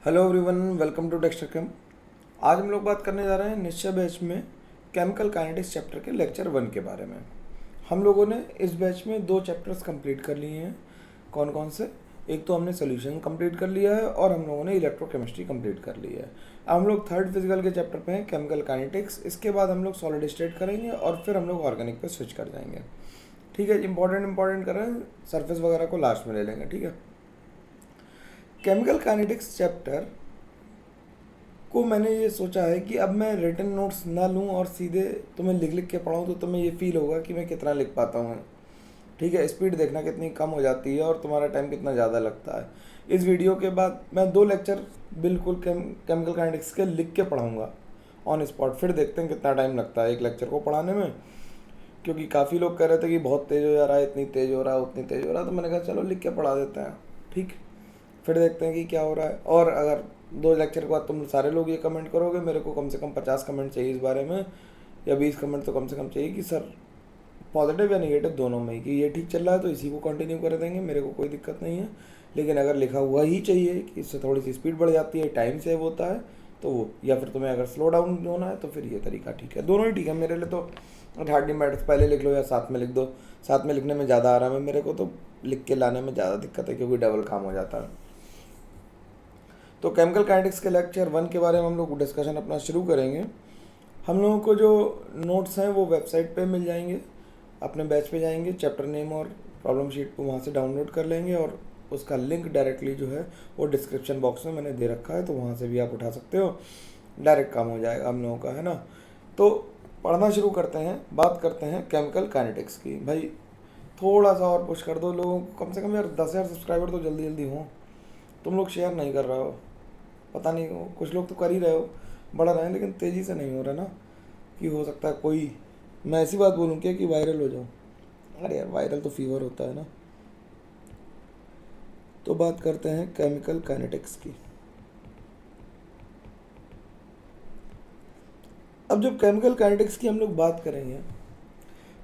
Hello everyone, welcome to Texture Chem. आज हम लोग बात करने जा रहे हैं निश्चय बैच में केमिकल काइनेटिक्स चैप्टर के लेक्चर 1 के बारे में। हम लोगों ने इस बैच में 2 चैप्टर्स कंप्लीट कर लिए हैं। कौन कौन से? एक तो हमने सोल्यूशन कंप्लीट कर लिया है और हम लोगों ने इलेक्ट्रोकेमिस्ट्री कंप्लीट कर ली है। अब हम लोग थर्ड फिजिकल के चैप्टर पे हैं, केमिकल काइनेटिक्स। इसके बाद हम लोग सॉलिड स्टेट करेंगे और फिर हम लोग ऑर्गेनिक पे स्विच कर जाएंगे। ठीक है, इंपॉर्टेंट कर रहे हैं, सरफेस वगैरह को लास्ट में ले लेंगे। ठीक है, केमिकल काइनेटिक्स चैप्टर को मैंने ये सोचा है कि अब मैं रिटन नोट्स ना लूँ और सीधे तुम्हें लिख लिख के पढ़ाऊँ, तो तुम्हें ये फील होगा कि मैं कितना लिख पाता हूँ। ठीक है, स्पीड देखना कितनी कम हो जाती है और तुम्हारा टाइम कितना ज़्यादा लगता है। इस वीडियो के बाद मैं 2 लेक्चर बिल्कुल केमिकल काइनेटिक्स के लिख के पढ़ाऊँगा ऑन स्पॉट। फिर देखते हैं कितना टाइम लगता है एक लेक्चर को पढ़ाने में, क्योंकि काफ़ी लोग कह रहे थे कि बहुत तेज़ हो जा रहा है, इतनी तेज़ हो रहा है, उतनी तेज़ हो रहा है। तो मैंने कहा चलो लिख के पढ़ा देते हैं। ठीक, फिर देखते हैं कि क्या हो रहा है। और अगर 2 लेक्चर के बाद तुम सारे लोग ये कमेंट करोगे, मेरे को कम से कम 50 कमेंट चाहिए इस बारे में, या 20 कमेंट तो कम से कम चाहिए कि सर पॉजिटिव या नेगेटिव दोनों में कि ये ठीक चल रहा है तो इसी को कंटिन्यू कर देंगे, मेरे को कोई दिक्कत नहीं है। लेकिन अगर लिखा हुआ ही चाहिए कि इससे थोड़ी सी स्पीड बढ़ जाती है, टाइम सेव होता है, तो वो, या फिर तुम्हें अगर स्लो डाउन होना है तो फिर ये तरीका ठीक है। दोनों ही ठीक है मेरे लिए। तो हार्डली मैटर्स, पहले लिख लो या साथ में लिख दो। साथ में लिखने में ज़्यादा आराम है मेरे को, तो लिख के लाने में ज़्यादा दिक्कत है क्योंकि डबल काम हो जाता है। तो केमिकल काइनेटिक्स के लेक्चर 1 के बारे में हम लोग डिस्कशन अपना शुरू करेंगे। हम लोगों को जो नोट्स हैं वो वेबसाइट पे मिल जाएंगे, अपने बैच पे जाएंगे, चैप्टर नेम और प्रॉब्लम शीट को वहाँ से डाउनलोड कर लेंगे और उसका लिंक डायरेक्टली जो है वो डिस्क्रिप्शन बॉक्स में मैंने दे रखा है, तो वहाँ से भी आप उठा सकते हो। डायरेक्ट काम हो जाएगा हम लोगों का, है ना। तो पढ़ना शुरू करते हैं, बात करते हैं केमिकल काइनेटिक्स की। भाई थोड़ा सा और पुश कर दो लोगों को, कम से कम यार 10,000 सब्सक्राइबर तो जल्दी जल्दी हों। तुम लोग शेयर नहीं कर रहे हो, पता नहीं, कुछ लोग तो कर ही रहे हो, बढ़ रहे हैं, लेकिन तेज़ी से नहीं हो रहा ना। कि हो सकता है कोई, मैं ऐसी बात बोलूँ क्या कि वायरल हो जाऊँ। अरे यार, वायरल तो फीवर होता है ना। तो बात करते हैं केमिकल काइनेटिक्स की। अब जब केमिकल काइनेटिक्स की हम लोग बात करेंगे,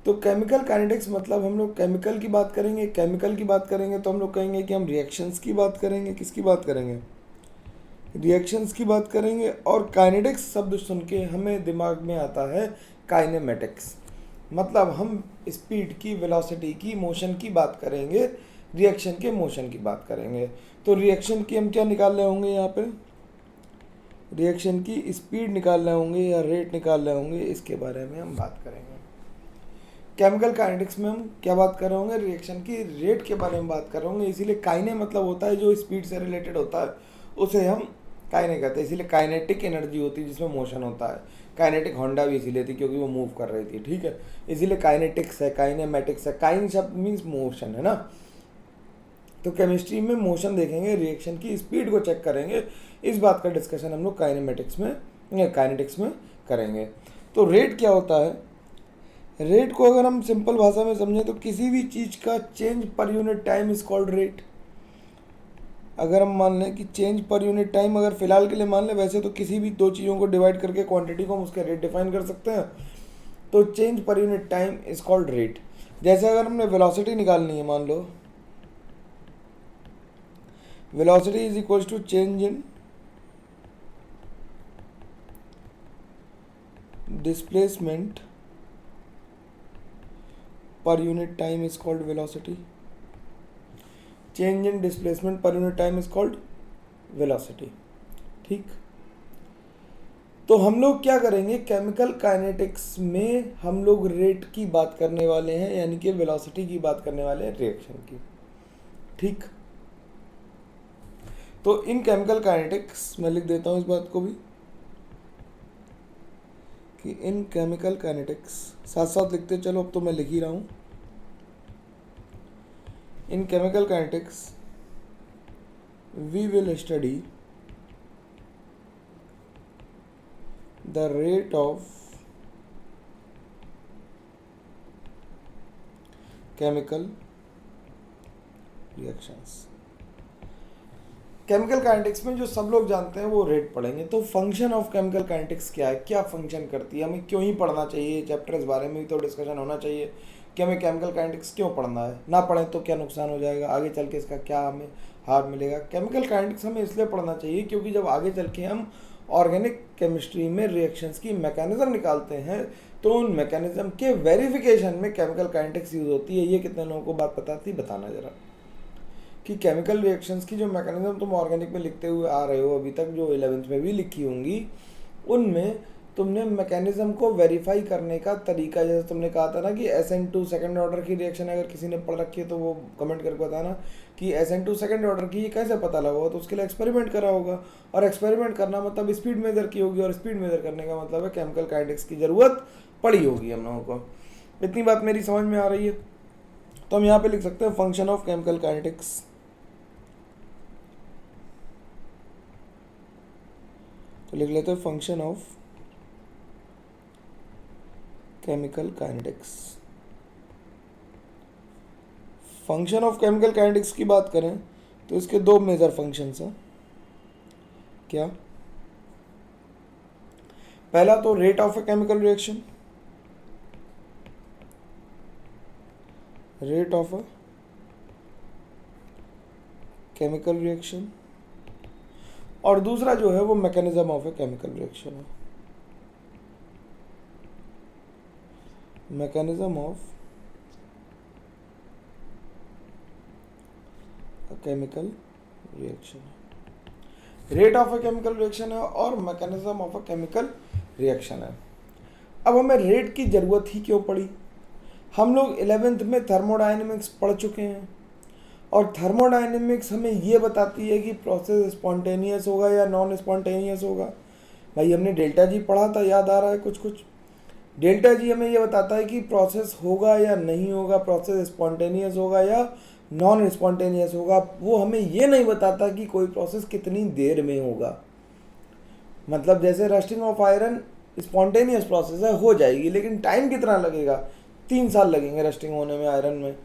तो केमिकल काइनेटिक्स मतलब हम लोग केमिकल की बात करेंगे। केमिकल की बात करेंगे तो हम लोग कहेंगे कि हम रिएक्शंस की बात करेंगे। किसकी बात करेंगे? रिएक्शंस की बात करेंगे। और काइनेटिक्स शब्द सुन के हमें दिमाग में आता है काइनेमेटिक्स, मतलब हम स्पीड की, वेलोसिटी की, मोशन की बात करेंगे, रिएक्शन के मोशन की बात करेंगे। तो रिएक्शन की हम क्या निकाल रहे होंगे यहाँ पे? रिएक्शन की स्पीड निकाल रहे होंगे या रेट निकाल रहे होंगे, इसके बारे में हम बात करेंगे। केमिकल काइनेटिक्स में हम क्या बात कर रहे होंगे? रिएक्शन की रेट के बारे में बात कर रहे होंगे। इसीलिए काइने मतलब होता है जो स्पीड से रिलेटेड होता है, उसे हम काइने कहते हैं। इसीलिए काइनेटिक एनर्जी होती है जिसमें मोशन होता है। काइनेटिक होंडा भी इसीलिए थी क्योंकि वो मूव कर रही थी। ठीक है, इसीलिए काइनेटिक्स है, काइनेमेटिक्स है। काइन शब्द मीन्स मोशन, है ना। तो केमिस्ट्री में मोशन देखेंगे, रिएक्शन की स्पीड को चेक करेंगे। इस बात का डिस्कशन हम लोग काइनेमेटिक्स में या काइनेटिक्स में करेंगे। तो रेट क्या होता है? रेट को अगर हम सिंपल भाषा में समझें तो किसी भी चीज़ का change per unit time is called rate. अगर हम मान लें कि चेंज पर यूनिट टाइम, अगर फिलहाल के लिए मान लें, वैसे तो किसी भी 2 चीज़ों को डिवाइड करके क्वांटिटी को हम उसका रेट डिफाइन कर सकते हैं। तो change per unit time is called rate. जैसे अगर हमने वेलोसिटी निकालनी है, मान लो velocity is equals to change in displacement per unit time is called velocity. Change in displacement per unit time is called velocity. ठीक, तो हम लोग क्या करेंगे? केमिकल काइनेटिक्स में हम लोग रेट की बात करने वाले हैं, यानी कि वेलोसिटी की बात करने वाले हैं, रिएक्शन की। ठीक, तो इन केमिकल काइनेटिक्स में लिख देता हूं इस बात को भी कि इन केमिकल काइनेटिक्स, साथ साथ लिखते चलो, अब तो मैं लिख ही रहा हूं। In chemical kinetics, we will study the rate of chemical reactions. Chemical kinetics में जो सब लोग जानते हैं वो रेट पढ़ेंगे। तो फंक्शन ऑफ केमिकल काइनेटिक्स क्या है, क्या फंक्शन करती है, हमें क्यों ही पढ़ना चाहिए ये चैप्टर, इस बारे में भी तो डिस्कशन होना चाहिए कि हमें केमिकल काइनेटिक्स क्यों पढ़ना है। ना पढ़ें तो क्या नुकसान हो जाएगा, आगे चल के इसका क्या हमें हार्ड मिलेगा। केमिकल काइनेटिक्स हमें इसलिए पढ़ना चाहिए क्योंकि जब आगे चल के हम ऑर्गेनिक केमिस्ट्री में रिएक्शंस की मैकेनिज्म निकालते हैं तो उन मैकेनिज्म के वेरिफिकेशन में केमिकल काइनेटिक्स यूज होती है। ये कितने लोगों को बात पता थी, बताना जरा, कि केमिकल रिएक्शंस की जो मैकेनिज्म तुम ऑर्गेनिक में लिखते हुए आ रहे हो अभी तक, जो 11th में भी लिखी होंगी, उनमें तुमने मैकेनिज्म को वेरीफाई करने का तरीका, जैसे तुमने कहा था ना कि SN2 सेकंड ऑर्डर की रिएक्शन, अगर किसी ने पढ़ रखी है तो वो कमेंट करके बताना कि SN2 सेकंड ऑर्डर की ये कैसे पता लगा होगा। तो उसके लिए एक्सपेरिमेंट करा होगा, और एक्सपेरिमेंट करना मतलब स्पीड मेजर की होगी, और स्पीड मेजर करने का मतलब है केमिकल काइनेटिक्स की ज़रूरत पड़ी होगी हम लोगों को। इतनी बात मेरी समझ में आ रही है? तो हम यहाँ पे लिख सकते हैं फंक्शन ऑफ केमिकल काइनेटिक्स। तो लिख लेते हैं function of chemical kinetics. Function of chemical kinetics की बात करें तो इसके दो मेजर फंक्शंस हैं। क्या? पहला तो rate of a chemical reaction, rate of a chemical reaction, और दूसरा जो है वो mechanism of a chemical reaction है, mechanism of a chemical reaction. Rate of a chemical reaction है और mechanism of a chemical reaction है। अब हमें रेट की ज़रूरत ही क्यों पड़ी? हम लोग 11th में थर्मोडायनेमिक्स पढ़ चुके हैं, और थर्मोडायनेमिक्स हमें ये बताती है कि प्रोसेस स्पॉन्टेनियस होगा या नॉन स्पॉन्टेनियस होगा। भाई हमने डेल्टा जी पढ़ा था, याद आ रहा है कुछ कुछ? डेल्टा जी हमें ये बताता है कि प्रोसेस होगा या नहीं होगा, प्रोसेस स्पॉन्टेनियस होगा या नॉन स्पॉन्टेनियस होगा। वो हमें ये नहीं बताता कि कोई प्रोसेस कितनी देर में होगा। मतलब जैसे rusting of iron spontaneous process है, हो जाएगी, लेकिन टाइम कितना लगेगा? 3 साल लगेंगे रस्टिंग होने में आयरन में,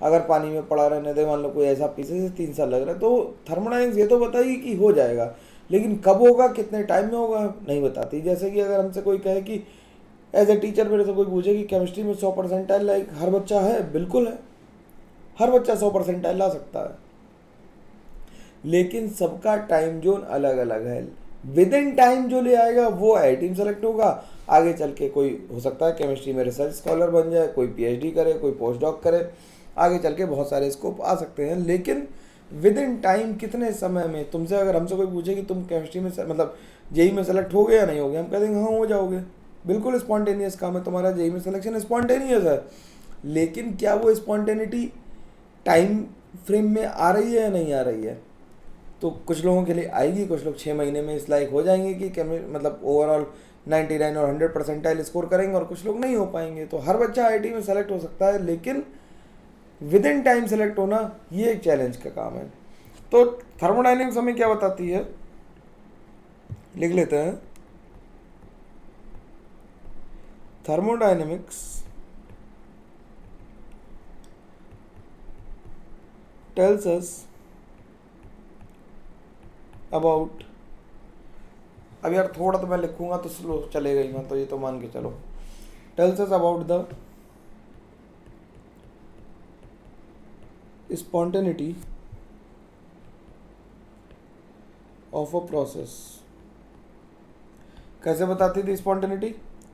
अगर पानी में पड़ा रहने दे, मान लो कोई ऐसा पीस है 3 साल लग रहा है। तो थर्मोडायनेमिक्स ये तो बताएगी कि हो जाएगा, लेकिन कब होगा, कितने टाइम में होगा, नहीं बताती। जैसे कि अगर हमसे कोई कहे कि एज ए टीचर मेरे से कोई पूछे कि केमिस्ट्री में 100 परसेंटाइल लाइक हर बच्चा है, बिल्कुल है, हर बच्चा 100 परसेंटाइल ला सकता है, लेकिन सबका टाइम जोन अलग अलग है। विद इन टाइम जो ले आएगा वो टीम सेलेक्ट होगा। आगे चल के कोई हो सकता है केमिस्ट्री में रिसर्च स्कॉलर बन जाए, कोई PhD करे, कोई पोस्ट डॉक करे, आगे चल के बहुत सारे स्कोप आ सकते हैं। लेकिन विद इन टाइम कितने समय में, तुमसे अगर हमसे कोई पूछे कि तुम केमिस्ट्री में मतलब जेई में सेलेक्ट हो गए या नहीं हो गए, हम कह देंगे हाँ हो जाओगे, बिल्कुल स्पॉन्टेनियस काम है तुम्हारा, जेई में सिलेक्शन स्पॉन्टेनियस है। लेकिन क्या वो स्पॉन्टेनिटी टाइम फ्रेम में आ रही है या नहीं आ रही है? तो कुछ लोगों के लिए आएगी, कुछ लोग 6 महीने में इस लायक हो जाएंगे कि मतलब ओवरऑल 99 और 100 परसेंटाइल स्कोर करेंगे, और कुछ लोग नहीं हो पाएंगे। तो हर बच्चा IIT में सेलेक्ट हो सकता है, लेकिन विद इन टाइम सेलेक्ट होना ये एक चैलेंज का काम है। तो थर्मोडायनेमिक्स हमें क्या बताती है, लिख लेते हैं। थर्मोडायनेमिक्स tells us about, अब यार थोड़ा तो मैं लिखूंगा तो स्लो चलेगा ही ना, तो ये तो मान के चलो। tells us about the spontaneity of a process। कैसे बताती थी स्पॉन्टेनिटी?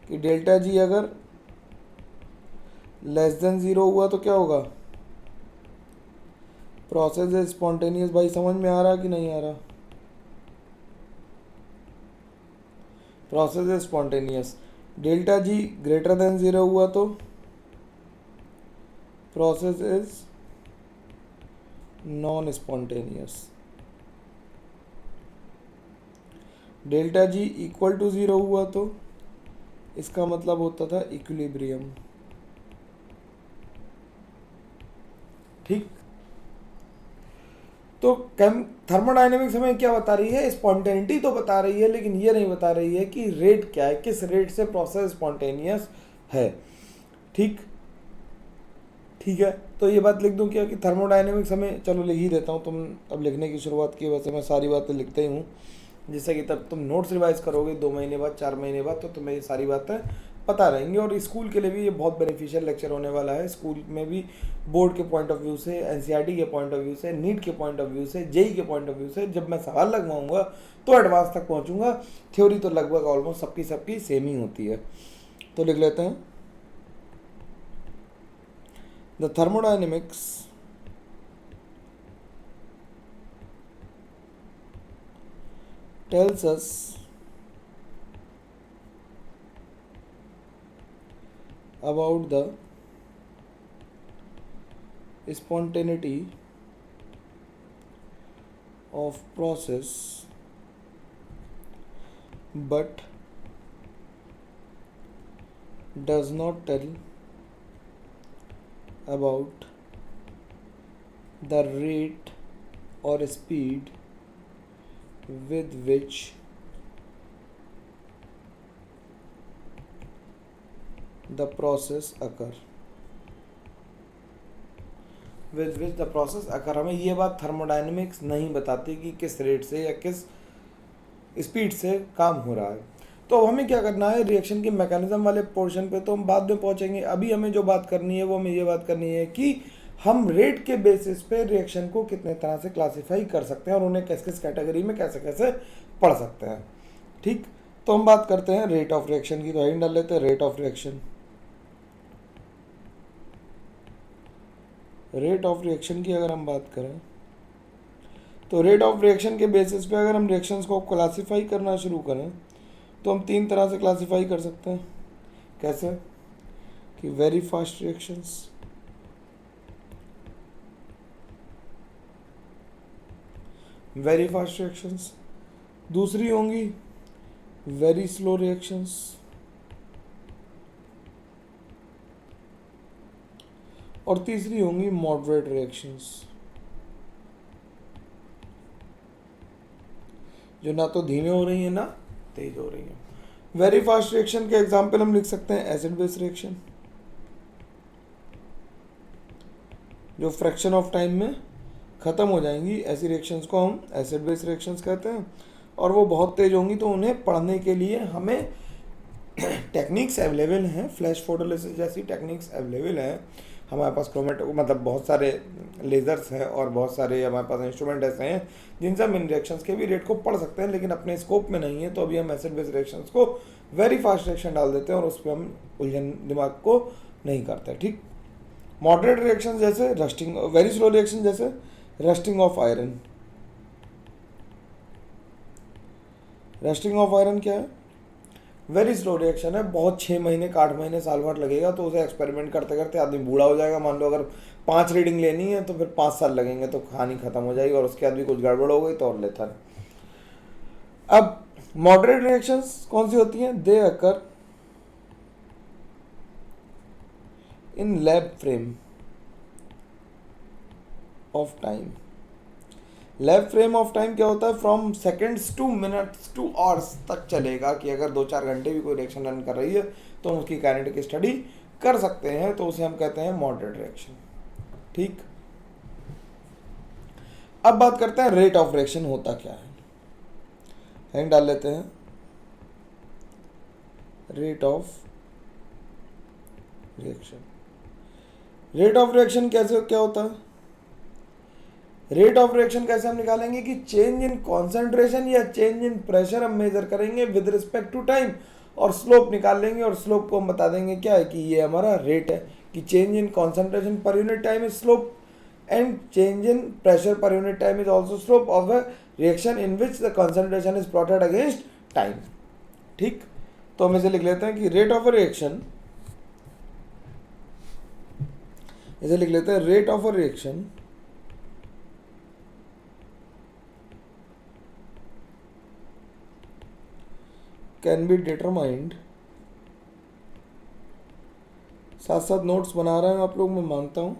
कि डेल्टा जी अगर लेस देन 0 हुआ तो क्या होगा? प्रोसेस है स्पॉन्टेनियस। भाई समझ में आ रहा कि नहीं आ रहा? प्रोसेस है spontaneous. Delta G greater than 0 हुआ तो process is non spontaneous. Delta G equal to 0 हुआ तो इसका मतलब होता था इक्विलिब्रियम। ठीक। तो थर्मोडायनेमिक्स हमें क्या बता रही है? स्पॉन्टेनिटी तो बता रही है, लेकिन ये नहीं बता रही है कि रेट क्या है, किस रेट से प्रोसेस स्पॉन्टेनियस है। ठीक है, तो ये बात लिख दूं क्या कि थर्मोडायनेमिक्स हमें, चलो लिख ही देता हूँ, तुम अब लिखने की शुरुआत की, वैसे मैं सारी बातें लिखते ही हूँ, जिससे कि तब तुम नोट्स रिवाइज करोगे 2 महीने बाद, 4 महीने बाद, तो तुम्हें ये सारी बातें पता रहेंगे। और स्कूल के लिए भी ये बहुत बेनिफिशियल लेक्चर होने वाला है। स्कूल में भी बोर्ड के पॉइंट ऑफ व्यू से, एनसीईआरटी के पॉइंट ऑफ व्यू से, नीट के पॉइंट ऑफ व्यू से, जेई के पॉइंट ऑफ व्यू से जब मैं सवाल लगवाऊंगा तो एडवांस तक पहुंचूंगा। थ्योरी तो लगभग ऑलमोस्ट सबकी सेम ही होती है। तो लिख लेते हैं, the thermodynamics tells us about the spontaneity of process but does not tell about the rate or speed with which the process occur। with which the process occur, हमें ये बात थर्मोडायनेमिक्स नहीं बताती कि किस रेट से या किस स्पीड से काम हो रहा है। तो हमें क्या करना है, रिएक्शन के मैकेनिज्म वाले पोर्शन पे तो हम बाद में पहुंचेंगे। अभी हमें जो बात करनी है वो हमें ये बात करनी है कि हम रेट के बेसिस पे रिएक्शन को कितने तरह से क्लासिफाई कर सकते हैं और उन्हें किस किस कैटेगरी में कैसे कैसे पढ़ सकते हैं। ठीक, तो हम बात करते हैं रेट ऑफ रिएक्शन की। तो हेडिंग डाल लेते हैं rate of reaction. Rate of reaction की अगर हम बात करें तो रेट ऑफ रिएक्शन के बेसिस पे अगर हम रिएक्शंस को क्लासिफाई करना शुरू करें तो हम 3 तरह से क्लासिफाई कर सकते हैं। कैसे कि very fast reactions, very fast reactions, दूसरी होंगी वेरी स्लो रिएक्शंस, और तीसरी होंगी मॉडरेट रिएक्शंस, जो ना तो धीमे हो रही है ना तेज हो रही है। वेरी फास्ट रिएक्शन के एग्जांपल हम लिख सकते हैं एसिड बेस रिएक्शन, जो फ्रैक्शन ऑफ टाइम में ख़त्म हो जाएंगी। ऐसी रिएक्शंस को हम एसिड बेस रिएक्शंस कहते हैं, और वो बहुत तेज होंगी तो उन्हें पढ़ने के लिए हमें टेक्निक्स अवेलेबल हैं। फ्लैश फोटोलिसिस जैसी टेक्निक्स अवेलेबल हैं हमारे पास। क्रोमेटो मतलब बहुत सारे लेज़र्स हैं और बहुत सारे हमारे पास इंस्ट्रूमेंट ऐसे हैं जिनसे हम इन रिएक्शंस के भी रेट को पढ़ सकते हैं, लेकिन अपने स्कोप में नहीं है। तो अभी हम एसिड बेस रिएक्शंस को वेरी फास्ट रिएक्शन डाल देते हैं और उस पर हम उलझन दिमाग को नहीं करते। ठीक, मॉडरेट रिएक्शन जैसे रस्टिंग, वेरी स्लो रिएक्शन जैसे rusting of iron. Rusting of iron क्या है? वेरी स्लो रिएक्शन है, बहुत 6 महीने 8 महीने साल भर लगेगा, तो उसे एक्सपेरिमेंट करते करते आदमी बूढ़ा हो जाएगा। मान लो अगर 5 रीडिंग लेनी है तो फिर 5 साल लगेंगे, तो कहानी खत्म हो जाएगी और उसके बाद भी कुछ गड़बड़ हो गई तो और लेथल। अब मॉडरेट रिएक्शंस कौन सी होती हैं? They occur in lab frame of time. Lab frame of time क्या होता है? From seconds to minutes to hours तक चलेगा, कि अगर 2-4 घंटे भी कोई रिएक्शन रन कर रही है तो हम उसकी काइनेटिक स्टडी कर सकते हैं, तो उसे हम कहते हैं मॉडरेट रिएक्शन। ठीक, अब बात करते हैं रेट ऑफ रिएक्शन होता क्या है। हेडिंग डाल लेते हैं rate of reaction. Rate of reaction कैसे क्या होता है? रेट ऑफ रिएक्शन कैसे हम निकालेंगे कि चेंज इन कॉन्सेंट्रेशन या चेंज इन प्रेशर हम मेजर करेंगे विद रिस्पेक्ट टू टाइम, और स्लोप निकाल लेंगे, और स्लोप को हम बता देंगे क्या है कि ये हमारा रेट है, कि चेंज इन कॉन्सेंट्रेशन पर unit time is slope and change in pressure पर unit time is also slope of a reaction in which the concentration is plotted against time. ठीक, तो हम इसे लिख लेते हैं कि रेट ऑफ अ रिएक्शन, इसे लिख लेते हैं rate of a reaction can be determined, साथ साथ नोट्स बना रहे हैं आप लोग, मैं मानता हूं,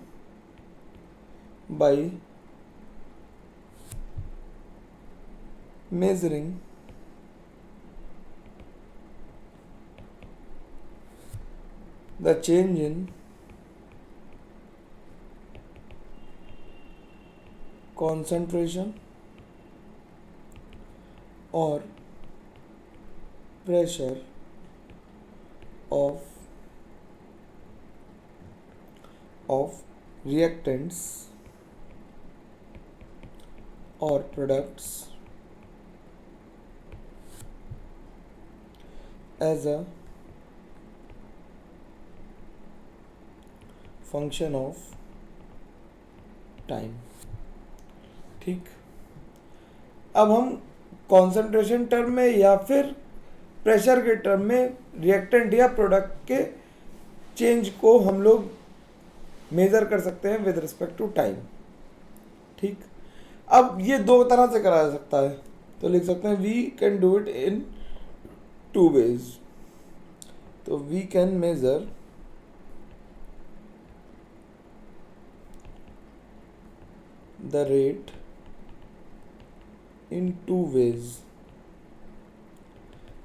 by measuring the change in concentration और pressure of reactants or products as a function of time. ठीक, अब हम कॉन्सेंट्रेशन टर्म में या फिर प्रेशर के टर्म में रिएक्टेंट या प्रोडक्ट के चेंज को हम लोग मेजर कर सकते हैं विद रिस्पेक्ट टू टाइम। ठीक, अब ये दो तरह से करा जा सकता है, तो लिख सकते हैं we can do it in two ways. तो we can measure the rate in two ways।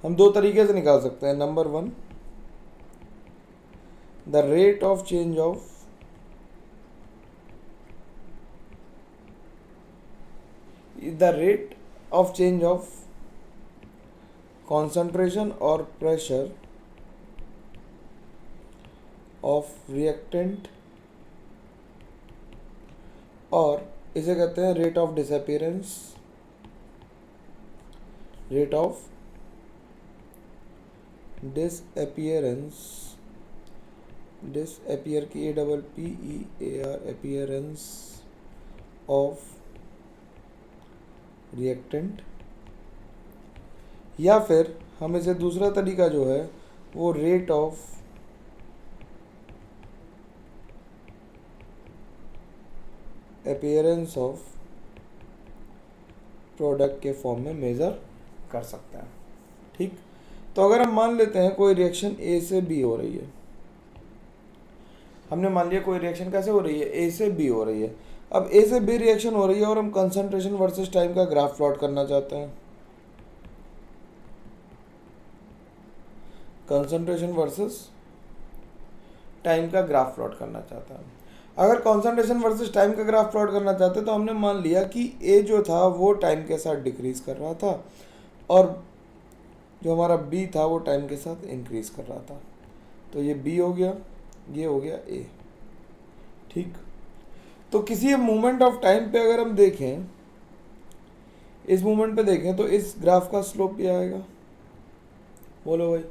हम दो तरीके से निकाल सकते हैं। Number one, the rate of change of concentration or pressure of reactant, और इसे कहते हैं रेट ऑफ डिसअपियरेंस, डिसअपियर की APPEAR अपीयरेंस ऑफ रिएक्टेंट। या फिर हम इसे दूसरा तरीका जो है वो rate of appearance of product के फॉर्म में मेज़र कर सकते हैं। ठीक, तो अगर हम मान लेते हैं कोई रिएक्शन ए से बी हो रही है, हमने मान लिया कोई रिएक्शन कैसे हो रही है, ए से बी हो रही है। अब ए से बी रिएक्शन हो रही है और हम कंसंट्रेशन वर्सेस टाइम का ग्राफ प्लॉट करना चाहते हैं। कंसंट्रेशन वर्सेस टाइम का ग्राफ प्लॉट करना चाहता है। अगर कॉन्सेंट्रेशन वर्सेस टाइम का ग्राफ प्लॉट करना चाहते तो हमने मान लिया कि ए जो था वो टाइम के साथ डिक्रीज कर रहा था और जो हमारा बी था वो टाइम के साथ इंक्रीज कर रहा था। तो ये बी हो गया, ये हो गया ए। ठीक, तो किसी मोमेंट ऑफ टाइम पे अगर हम देखें, इस मोमेंट पे देखें तो इस ग्राफ का स्लोप भी आएगा। बोलो भाई,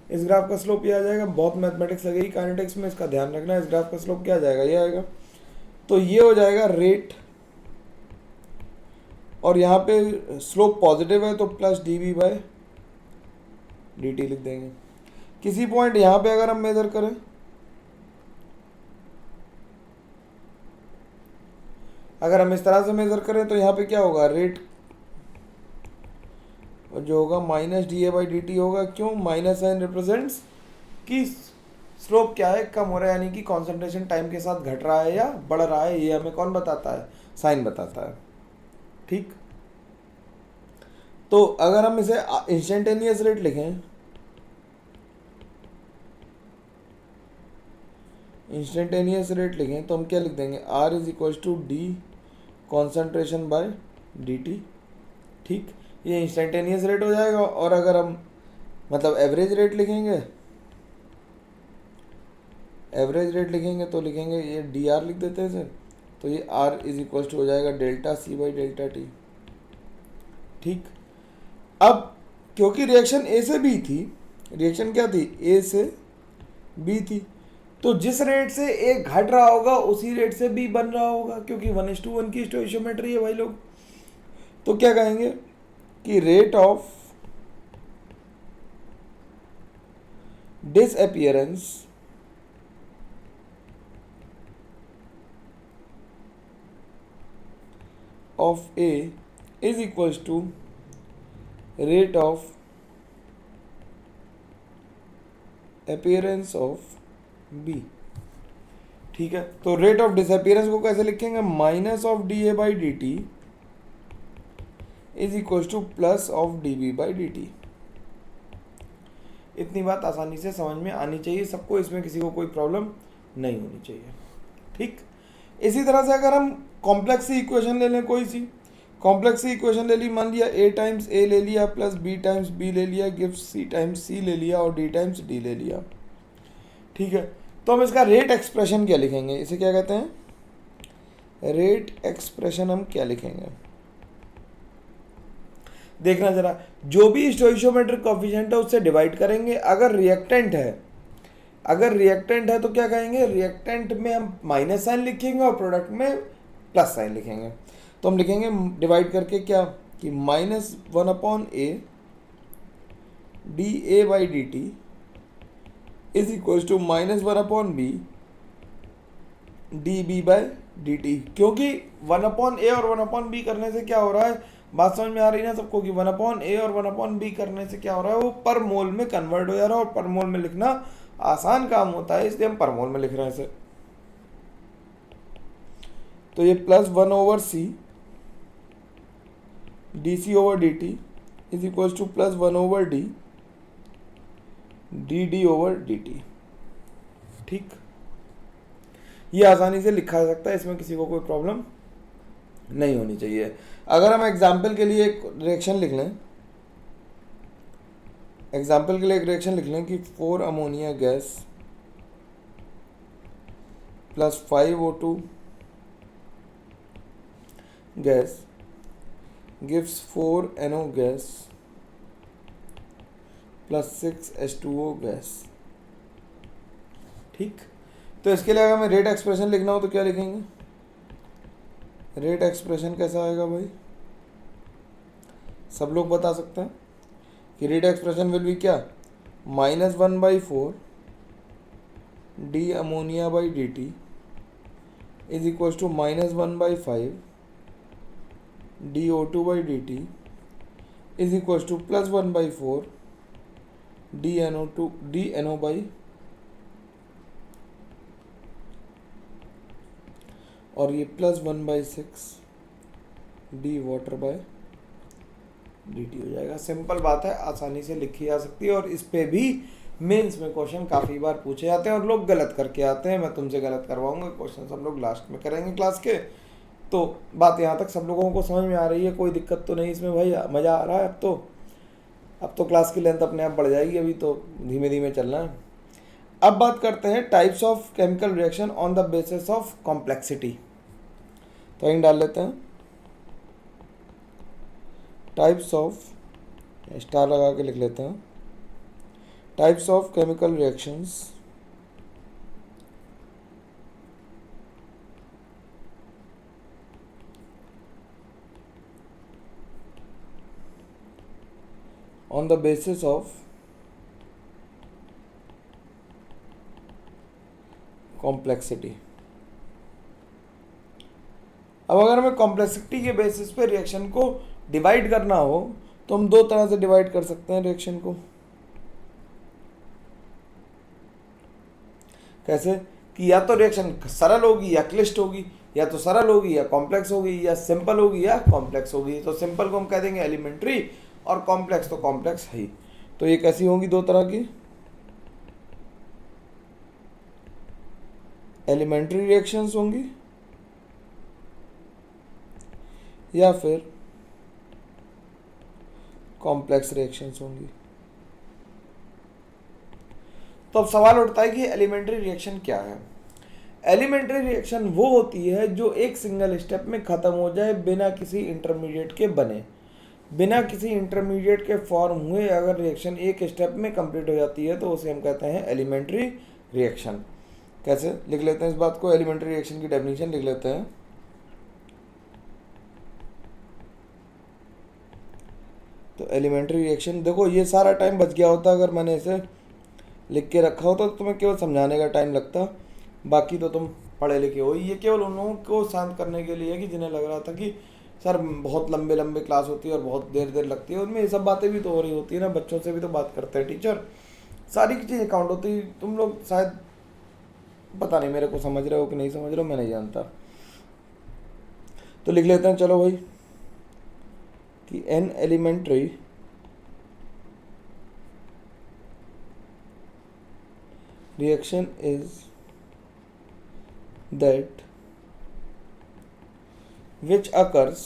इस ग्राफ का स्लोप ये आ जाएगा। बहुत मैथमेटिक्स लगेगी काइनेटिक्स में, इसका ध्यान रखना। इस ग्राफ का स्लोप क्या आ जाएगा, ये आएगा। तो ये हो जाएगा रेट, और यहाँ पे स्लोप पॉजिटिव है तो प्लस dV/dt लिख देंगे। किसी पॉइंट यहाँ पे अगर हम मेजर करें, अगर हम इस तरह से मेजर करें तो यहाँ पे क्या होगा, रेट जो होगा माइनस dA/dt होगा। क्यों, माइनस साइन रिप्रेजेंट्स कि स्लोप क्या है, कम हो रहा है, यानी कि कॉन्सेंट्रेशन टाइम के साथ घट रहा है या बढ़ रहा है। ये हमें कौन बताता है, साइन बताता है। ठीक, तो अगर हम इसे इंस्टेंटेनियस रेट लिखें, तो हम क्या लिख देंगे, R = D concentration bye dt। ठीक, ये इंस्टेंटेनियस रेट हो जाएगा। और अगर हम मतलब एवरेज रेट लिखेंगे, तो लिखेंगे ये dr लिख देते हैं इसे, तो ये R = हो जाएगा ΔC/ΔT। ठीक, अब क्योंकि रिएक्शन ए से बी थी, रिएक्शन क्या थी, ए से बी थी, तो जिस रेट से ए घट रहा होगा उसी रेट से बी बन रहा होगा, क्योंकि 1:1 की स्टोइशियोमेट्री है भाई लोग। तो क्या कहेंगे कि rate of disappearance of A is equals to rate of appearance of B. ठीक है, तो रेट ऑफ डिसअपियरेंस को कैसे लिखेंगे, minus of dA/dt is equal to plus of dB/dt। इतनी बात आसानी से समझ में आनी चाहिए सबको, इसमें किसी को कोई प्रॉब्लम नहीं होनी चाहिए। ठीक, इसी तरह से अगर हम कॉम्प्लेक्स सी इक्वेशन ले लें, कोई सी कॉम्प्लेक्स इक्वेशन ले ली, मान लिया a टाइम्स a ले लिया प्लस b टाइम्स b ले लिया, गिव्स c टाइम्स c ले लिया और d टाइम्स d ले लिया। ठीक है, तो हम इसका रेट एक्सप्रेशन क्या लिखेंगे, इसे क्या कहते हैं, रेट एक्सप्रेशन हम क्या लिखेंगे, देखना जरा। जो भी स्टोइशियोमेट्रिक कोएफिशिएंट है उससे डिवाइड करेंगे। अगर रिएक्टेंट है तो क्या कहेंगे, रिएक्टेंट में हम माइनस साइन लिखेंगे और प्रोडक्ट में प्लस साइन लिखेंगे। तो हम लिखेंगे डिवाइड करके क्या कि -1/a dA/dt is equal to -1/b dB/dt। क्योंकि 1/a और 1/b करने से क्या हो रहा है, बात समझ में आ रही है ना सबको, कि 1/a और 1/b करने से क्या हो रहा है, वो पर मोल में कन्वर्ट हो जा रहा है और पर मोल में लिखना आसान काम होता है, इसलिए हम पर मोल में लिख रहे हैं इसे। तो ये +1/c dC/dt is equal to +1/d dd/dt। ठीक, ये आसानी से लिखा जा सकता है, इसमें किसी को कोई प्रॉब्लम नहीं होनी चाहिए। अगर हम एग्जाम्पल के लिए एक रिएक्शन लिख लें, कि 4 ammonia gas plus 5 O2 gas gives 4 NO gas plus 6 H2O gas. ठीक, तो इसके लिए अगर हमें रेट एक्सप्रेशन लिखना हो तो क्या लिखेंगे, रेट एक्सप्रेशन कैसा आएगा भाई, सब लोग बता सकते हैं कि रेट एक्सप्रेशन विल बी क्या, -1/4 d ammonia/dt is equal to -1/5 dO2/dt is equal to +1/4 dNO और ये +1/6 d water/dt हो जाएगा। सिंपल बात है, आसानी से लिखी जा सकती है और इस पे भी मेंस में क्वेश्चन काफ़ी बार पूछे जाते हैं और लोग गलत करके आते हैं। मैं तुमसे गलत करवाऊंगा, क्वेश्चन सब लोग लास्ट में करेंगे क्लास के। तो बात यहाँ तक सब लोगों को समझ में आ रही है, कोई दिक्कत तो नहीं इसमें भाई, मज़ा आ रहा है। अब तो क्लास की लेंथ अपने आप बढ़ जाएगी, अभी तो धीमे धीमे चलना है। अब बात करते हैं types of chemical reaction on the basis of complexity. तो यहीं डाल लेते हैं टाइप्स ऑफ, स्टार लगा के लिख लेते हैं, types of chemical reactions on the basis of complexity. अब अगर हमें कॉम्प्लेक्सिटी के बेसिस पे रिएक्शन को डिवाइड करना हो तो हम दो तरह से डिवाइड कर सकते हैं रिएक्शन को। कैसे, कि या तो रिएक्शन सरल होगी या क्लिष्ट होगी, या तो सरल होगी या कॉम्प्लेक्स होगी, या सिंपल होगी या कॉम्प्लेक्स होगी। तो सिंपल को हम कह देंगे एलिमेंट्री और कॉम्प्लेक्स तो कॉम्प्लेक्स है ही। तो ये कैसी होंगी, दो तरह की, एलिमेंट्री रिएक्शंस होंगी या फिर कॉम्प्लेक्स रिएक्शंस होंगी। तो अब सवाल उठता है कि एलिमेंट्री रिएक्शन क्या है। एलिमेंट्री रिएक्शन वो होती है जो एक सिंगल स्टेप में खत्म हो जाए बिना किसी इंटरमीडिएट के बने, बिना किसी इंटरमीडिएट के फॉर्म हुए अगर रिएक्शन एक स्टेप में कंप्लीट हो जाती है तो उसे हम कहते हैं एलिमेंट्री रिएक्शन। कैसे लिख लेते हैं इस बात को, एलिमेंट्री रिएक्शन की डेफिनेशन लिख लेते हैं। तो एलिमेंट्री रिएक्शन, देखो ये सारा टाइम बच गया होता अगर मैंने इसे लिख के रखा होता तो तुम्हें केवल समझाने का टाइम लगता, बाकी तो तुम पढ़े लिखे हो। ये केवल उन लोगों को शांत करने के लिए है कि जिन्हें लग रहा था कि सर बहुत लंबे लंबे क्लास होती है और बहुत देर लगती है, उनमें ये सब बातें भी तो हो रही होती है ना, बच्चों से भी तो बात करते हैं टीचर, सारी की चीज़ें काउंट होती है। तुम लोग शायद पता नहीं मेरे को समझ रहे हो कि नहीं समझ रहे हो, मैं नहीं जानता। तो लिख लेते हैं चलो भाई कि an elementary reaction is that which occurs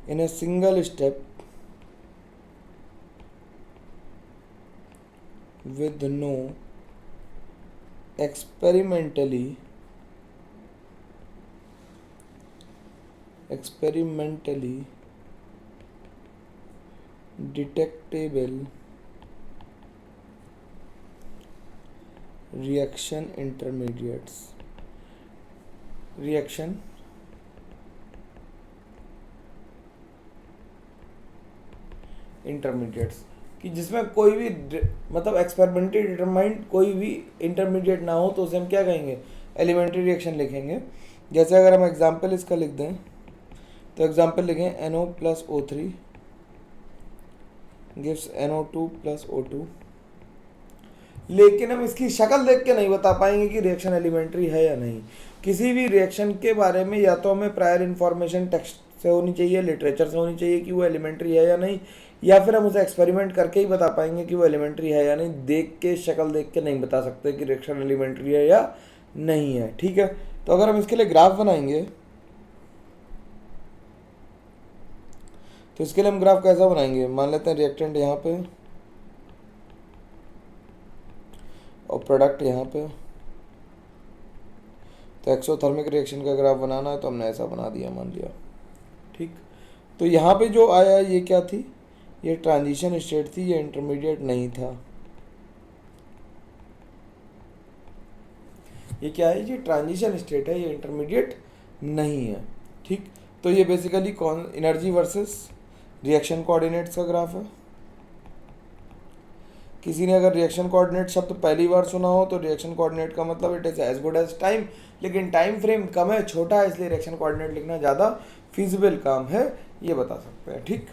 in a single step with no experimentally detectable reaction intermediates कि जिसमें कोई भी मतलब एक्सपेरिमेंटली डिटरमाइंड कोई भी इंटरमीडिएट ना हो तो उसे हम क्या कहेंगे, एलिमेंट्री रिएक्शन लिखेंगे। जैसे अगर हम एग्जांपल इसका लिख दें तो एग्जांपल लिखें NO plus O3 gives NO2 plus O2। लेकिन हम इसकी शक्ल देख के नहीं बता पाएंगे कि रिएक्शन एलिमेंट्री है या नहीं। किसी भी रिएक्शन के बारे में या तो हमें प्रायर इन्फॉर्मेशन टेक्स्ट से होनी चाहिए, लिटरेचर से होनी चाहिए कि वो एलिमेंट्री है या नहीं, या फिर हम उसे एक्सपेरिमेंट करके ही बता पाएंगे कि वो एलिमेंट्री है या नहीं। देख के, शक्ल देख के नहीं बता सकते कि रिएक्शन एलिमेंट्री है या नहीं है। ठीक है, तो अगर हम इसके लिए ग्राफ बनाएंगे तो इसके लिए हम ग्राफ कैसा बनाएंगे, मान लेते हैं रिएक्टेंट यहाँ पे और प्रोडक्ट यहाँ पे। तो एक्सोथर्मिक रिएक्शन का ग्राफ बनाना है तो हमने ऐसा बना दिया, मान लिया। ठीक, तो यहाँ पे जो आया ये क्या थी, ये ट्रांजिशन स्टेट थी, ये इंटरमीडिएट नहीं था। ये क्या है, ये ट्रांजिशन स्टेट है, ये इंटरमीडिएट नहीं है। ठीक, तो ये बेसिकली कौन एनर्जी वर्सेस रिएक्शन कोऑर्डिनेट्स का ग्राफ है। किसी ने अगर रिएक्शन कोऑर्डिनेट शब्द पहली बार सुना हो तो रिएक्शन कोऑर्डिनेट का मतलब it is as good as time, लेकिन टाइम फ्रेम कम है, छोटा है, इसलिए रिएक्शन कोऑर्डिनेट लिखना ज़्यादा फिजिबल काम है, ये बता सकते हैं। ठीक,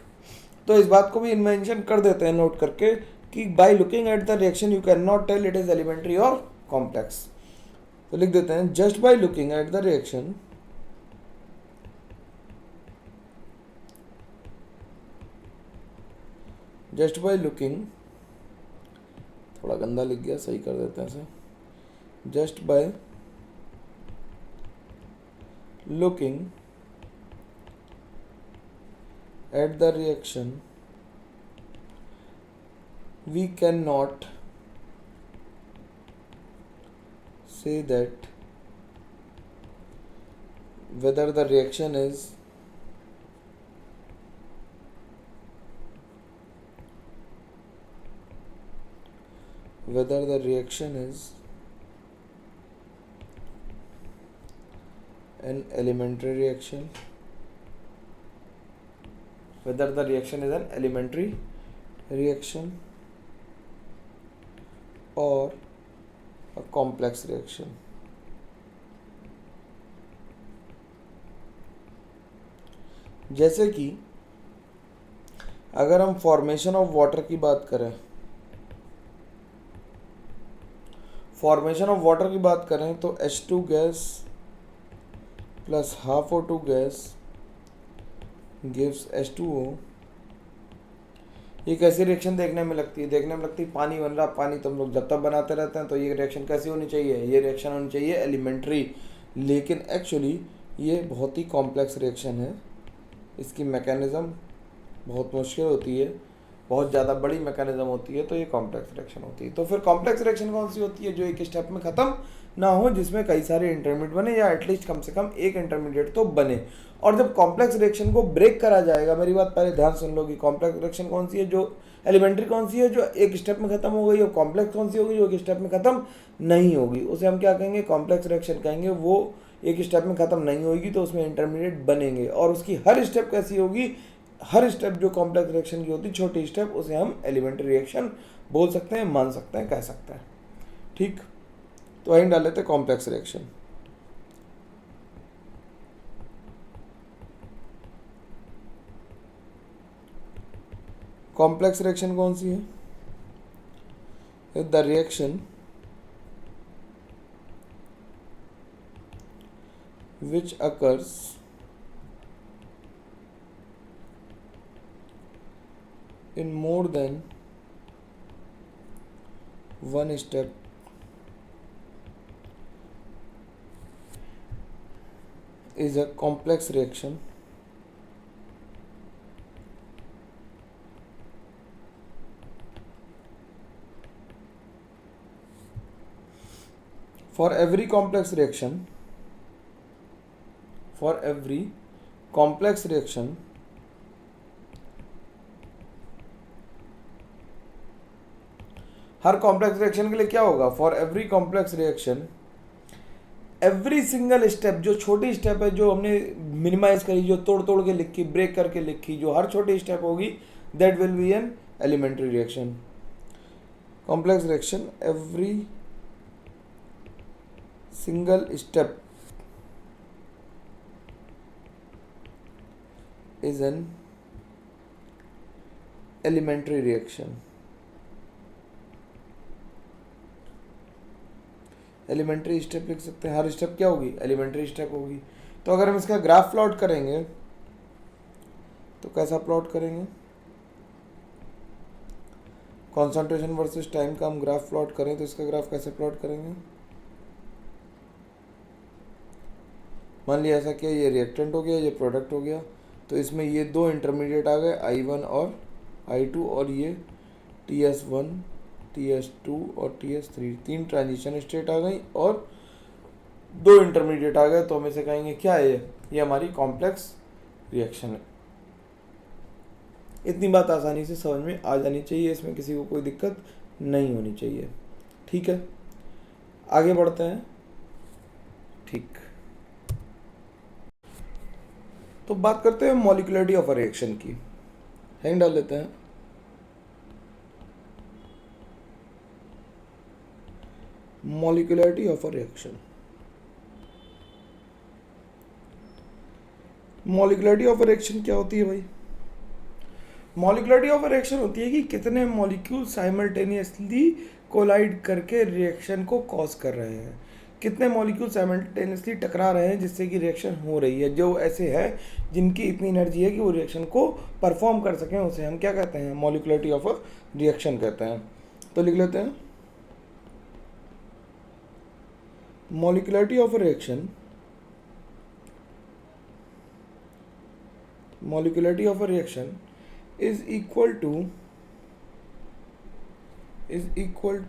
तो इस बात को भी इन्वेंशन कर देते हैं नोट करके कि by looking at the reaction you can not tell it is elementary और कॉम्प्लेक्स। तो लिख देते हैं just by looking at the reaction थोड़ा गंदा लिख गया, सही कर देते हैं इसे। Just by looking at the reaction we can not say that whether the reaction is an elementary reaction, whether the reaction is an elementary reaction or a complex reaction। जैसे कि अगर हम फॉर्मेशन ऑफ वाटर की बात करें, तो H2 gas plus half O2 gas gives H2O। ये कैसी रिएक्शन देखने में लगती है, पानी बन रहा, पानी तो हम लोग जब तक बनाते रहते हैं, तो ये रिएक्शन कैसी होनी चाहिए, ये रिएक्शन होनी चाहिए एलिमेंट्री। लेकिन एक्चुअली ये बहुत ही कॉम्प्लेक्स रिएक्शन है, इसकी मैकेनिज़्म बहुत मुश्किल होती है, बहुत ज़्यादा बड़ी मैकेनिज्म होती है, तो ये कॉम्प्लेक्स रिएक्शन होती है। तो फिर कॉम्प्लेक्स रिएक्शन कौन सी होती है, जो एक स्टेप में ख़त्म ना हो, जिसमें कई सारे इंटरमीडिएट बने या एटलीस्ट कम से कम एक इंटरमीडिएट तो बने। और जब कॉम्प्लेक्स रिएक्शन को ब्रेक करा जाएगा, मेरी बात पहले ध्यान सुन लो कि कॉम्प्लेक्स रिएक्शन कौन सी है, जो एलिमेंट्री कौन सी है जो एक स्टेप में खत्म हो गई, और कॉम्प्लेक्स कौन सी होगी जो एक स्टेप में खत्म नहीं होगी, उसे हम क्या कहेंगे, कॉम्प्लेक्स रिएक्शन कहेंगे। वो एक स्टेप में खत्म नहीं होगी तो उसमें इंटरमीडिएट बनेंगे, और उसकी हर स्टेप कैसी होगी, हर स्टेप जो कॉम्प्लेक्स रिएक्शन की होती है, छोटी स्टेप, उसे हम एलिमेंट्री रिएक्शन बोल सकते हैं, मान सकते हैं, कह सकते हैं। ठीक, तो वहीं डाल लेते हैं कॉम्प्लेक्स रिएक्शन। कॉम्प्लेक्स रिएक्शन कौन सी है, the reaction which occurs in more than one step is a complex reaction for every complex reaction, for every complex reaction her complex reaction के लिए क्या होगा, for every complex reaction every single step, जो छोटी step है जो हमने minimise करी, जो तोड़ तोड़ के लिखी, ब्रेक करके लिखी, जो हर छोटी स्टेप होगी, that will be an elementary reaction. Complex reaction every single step is an elementary reaction. Elementary step लिख सकते हैं, हर स्टेप क्या होगी, एलिमेंट्री स्टेप होगी। तो अगर हम इसका ग्राफ प्लॉट करेंगे तो कैसा प्लॉट करेंगे, कॉन्सेंट्रेशन वर्सेस टाइम का हम ग्राफ प्लॉट करें तो इसका ग्राफ कैसे प्लॉट करेंगे। मान लिया ऐसा क्या, ये रिएक्टेंट हो गया, ये प्रोडक्ट हो गया, तो इसमें ये दो इंटरमीडिएट आ गए I1 और I2, और ये TS1 TS2 और TS3, तीन ट्रांजिशन स्टेट आ गई और दो इंटरमीडिएट आ गए, तो हम इसे कहेंगे क्या है, ये हमारी कॉम्प्लेक्स रिएक्शन है। इतनी बात आसानी से समझ में आ जानी चाहिए, इसमें किसी को कोई दिक्कत नहीं होनी चाहिए। ठीक है, आगे बढ़ते हैं। ठीक, तो बात करते हैं मॉलिक्यूलरिटी ऑफ अ रिएक्शन की। हैंग डाल लेते हैं। Molecularity of a reaction, molecularity of a reaction क्या होती है भाई, मॉलिक्यूलरिटी ऑफ अ रिएक्शन होती है कि कितने मॉलिक्यूल साइमल्टेनियसली कोलाइड करके रिएक्शन को कॉज कर रहे हैं, कितने मॉलिक्यूल साइमल्टेनियसली टकरा रहे हैं जिससे कि रिएक्शन हो रही है, जो ऐसे है जिनकी इतनी एनर्जी है कि वो रिएक्शन को परफॉर्म कर सकें, उसे हम क्या कहते हैं, मॉलिक्यूलरिटी ऑफ अ रिएक्शन कहते हैं। तो लिख लेते हैं, molecularity of a reaction, molecularity of a reaction is equal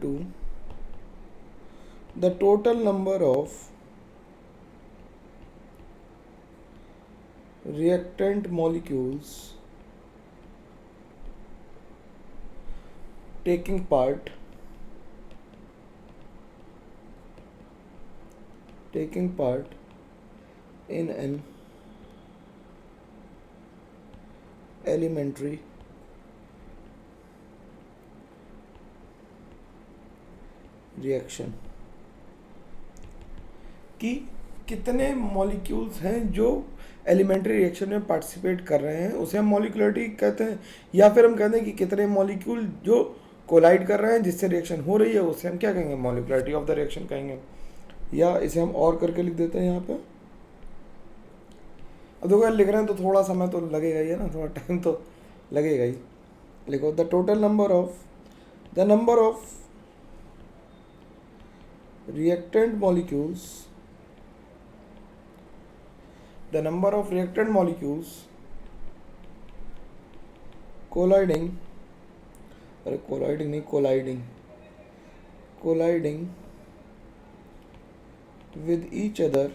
to the total number of reactant molecules taking part in an elementary reaction, कि कितने मॉलिक्यूल्स हैं जो एलिमेंट्री रिएक्शन में पार्टिसिपेट कर रहे हैं, उसे हम मॉलिक्यूलरिटी कहते हैं। या फिर हम कहते हैं कि कितने मॉलिक्यूल जो कोलाइड कर रहे हैं जिससे रिएक्शन हो रही है, उसे हम क्या कहेंगे, मॉलिक्यूलरिटी ऑफ द रिएक्शन कहेंगे। या इसे हम और करके लिख देते हैं यहाँ पे। अब देखो लिख रहे हैं तो थोड़ा समय तो लगेगा ही है ना, थोड़ा टाइम तो लगेगा ही। लिखो the total number of reactant molecules, the number of reactant molecules colliding with each other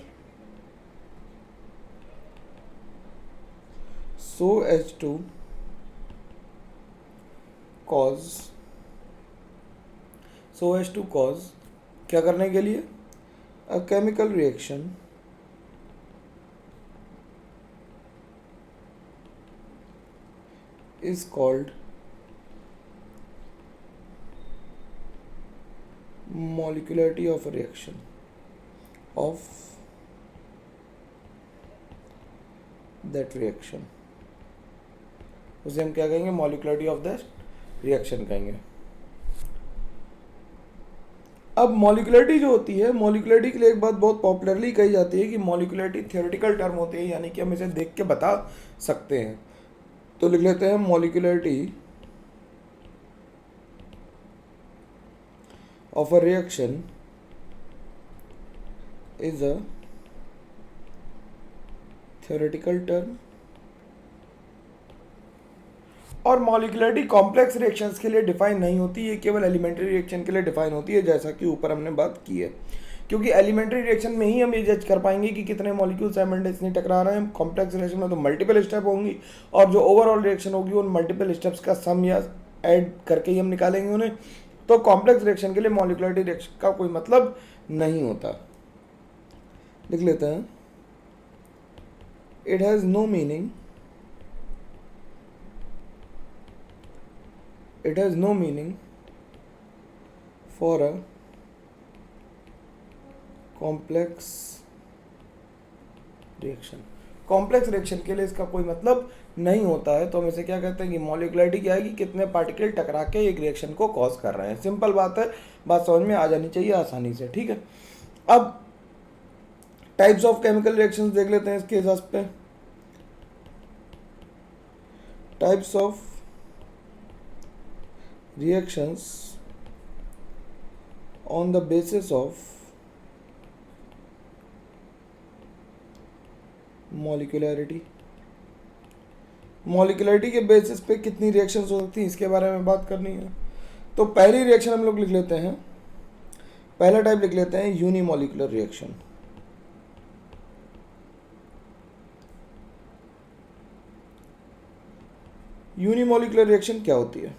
so as to cause क्या करने के लिए, a chemical reaction is called molecularity of a reaction of that reaction, उसे हम क्या कहेंगे, molecularity of that reaction कहेंगे। अब मॉलिक्यूलरिटी जो होती है, मॉलिक्यूलरिटी के लिए एक बात बहुत पॉपुलरली कही जाती है कि मॉलिक्यूलरिटी थियोरेटिकल टर्म होती है, यानी कि हम इसे देख के बता सकते हैं। तो लिख लेते हैं, molecularity of a reaction is a theoretical term, और मॉलिक्यूलरिटी कॉम्प्लेक्स रिएक्शंस के लिए डिफाइन नहीं होती, ये केवल एलिमेंट्री रिएक्शन के लिए डिफाइन होती है, जैसा कि ऊपर हमने बात की है। क्योंकि एलिमेंट्री रिएक्शन में ही हम ये जज कर पाएंगे कि कितने मॉलिक्यूल साइमल्टेनियसली टकरा रहे हैं। कॉम्प्लेक्स रिएक्शन में तो मल्टीपल स्टेप होंगी और जो ओवरऑल रिएक्शन होगी उन मल्टीपल स्टेप्स का सम या ऐड करके ही हम निकालेंगे उन्हें। तो कॉम्प्लेक्स रिएक्शन के लिए मॉलिक्युलरिटी रिएक्शन का कोई मतलब नहीं होता। लिख लेते हैं, it has no meaning, it has no meaning for a complex reaction। Complex reaction के लिए इसका कोई मतलब नहीं होता है। तो हम इसे क्या कहते हैं कि मॉलिक्युलरिटी क्या है कि कितने पार्टिकल टकरा के एक रिएक्शन को कॉज कर रहे हैं। सिंपल बात है, बात समझ में आ जानी चाहिए आसानी से, ठीक है। अब टाइप्स ऑफ केमिकल रिएक्शंस देख लेते हैं इसके हिसाब पे। Types of reactions on the basis of molecularity। मॉलिक्युलरिटी के बेसिस पे कितनी रिएक्शंस हो सकती हैं इसके बारे में बात करनी है। तो पहली रिएक्शन हम लोग लिख लेते हैं, पहला टाइप लिख लेते हैं यूनिमॉलिक्यूलर रिएक्शन। यूनिमॉलिक्यूलर रिएक्शन क्या होती है?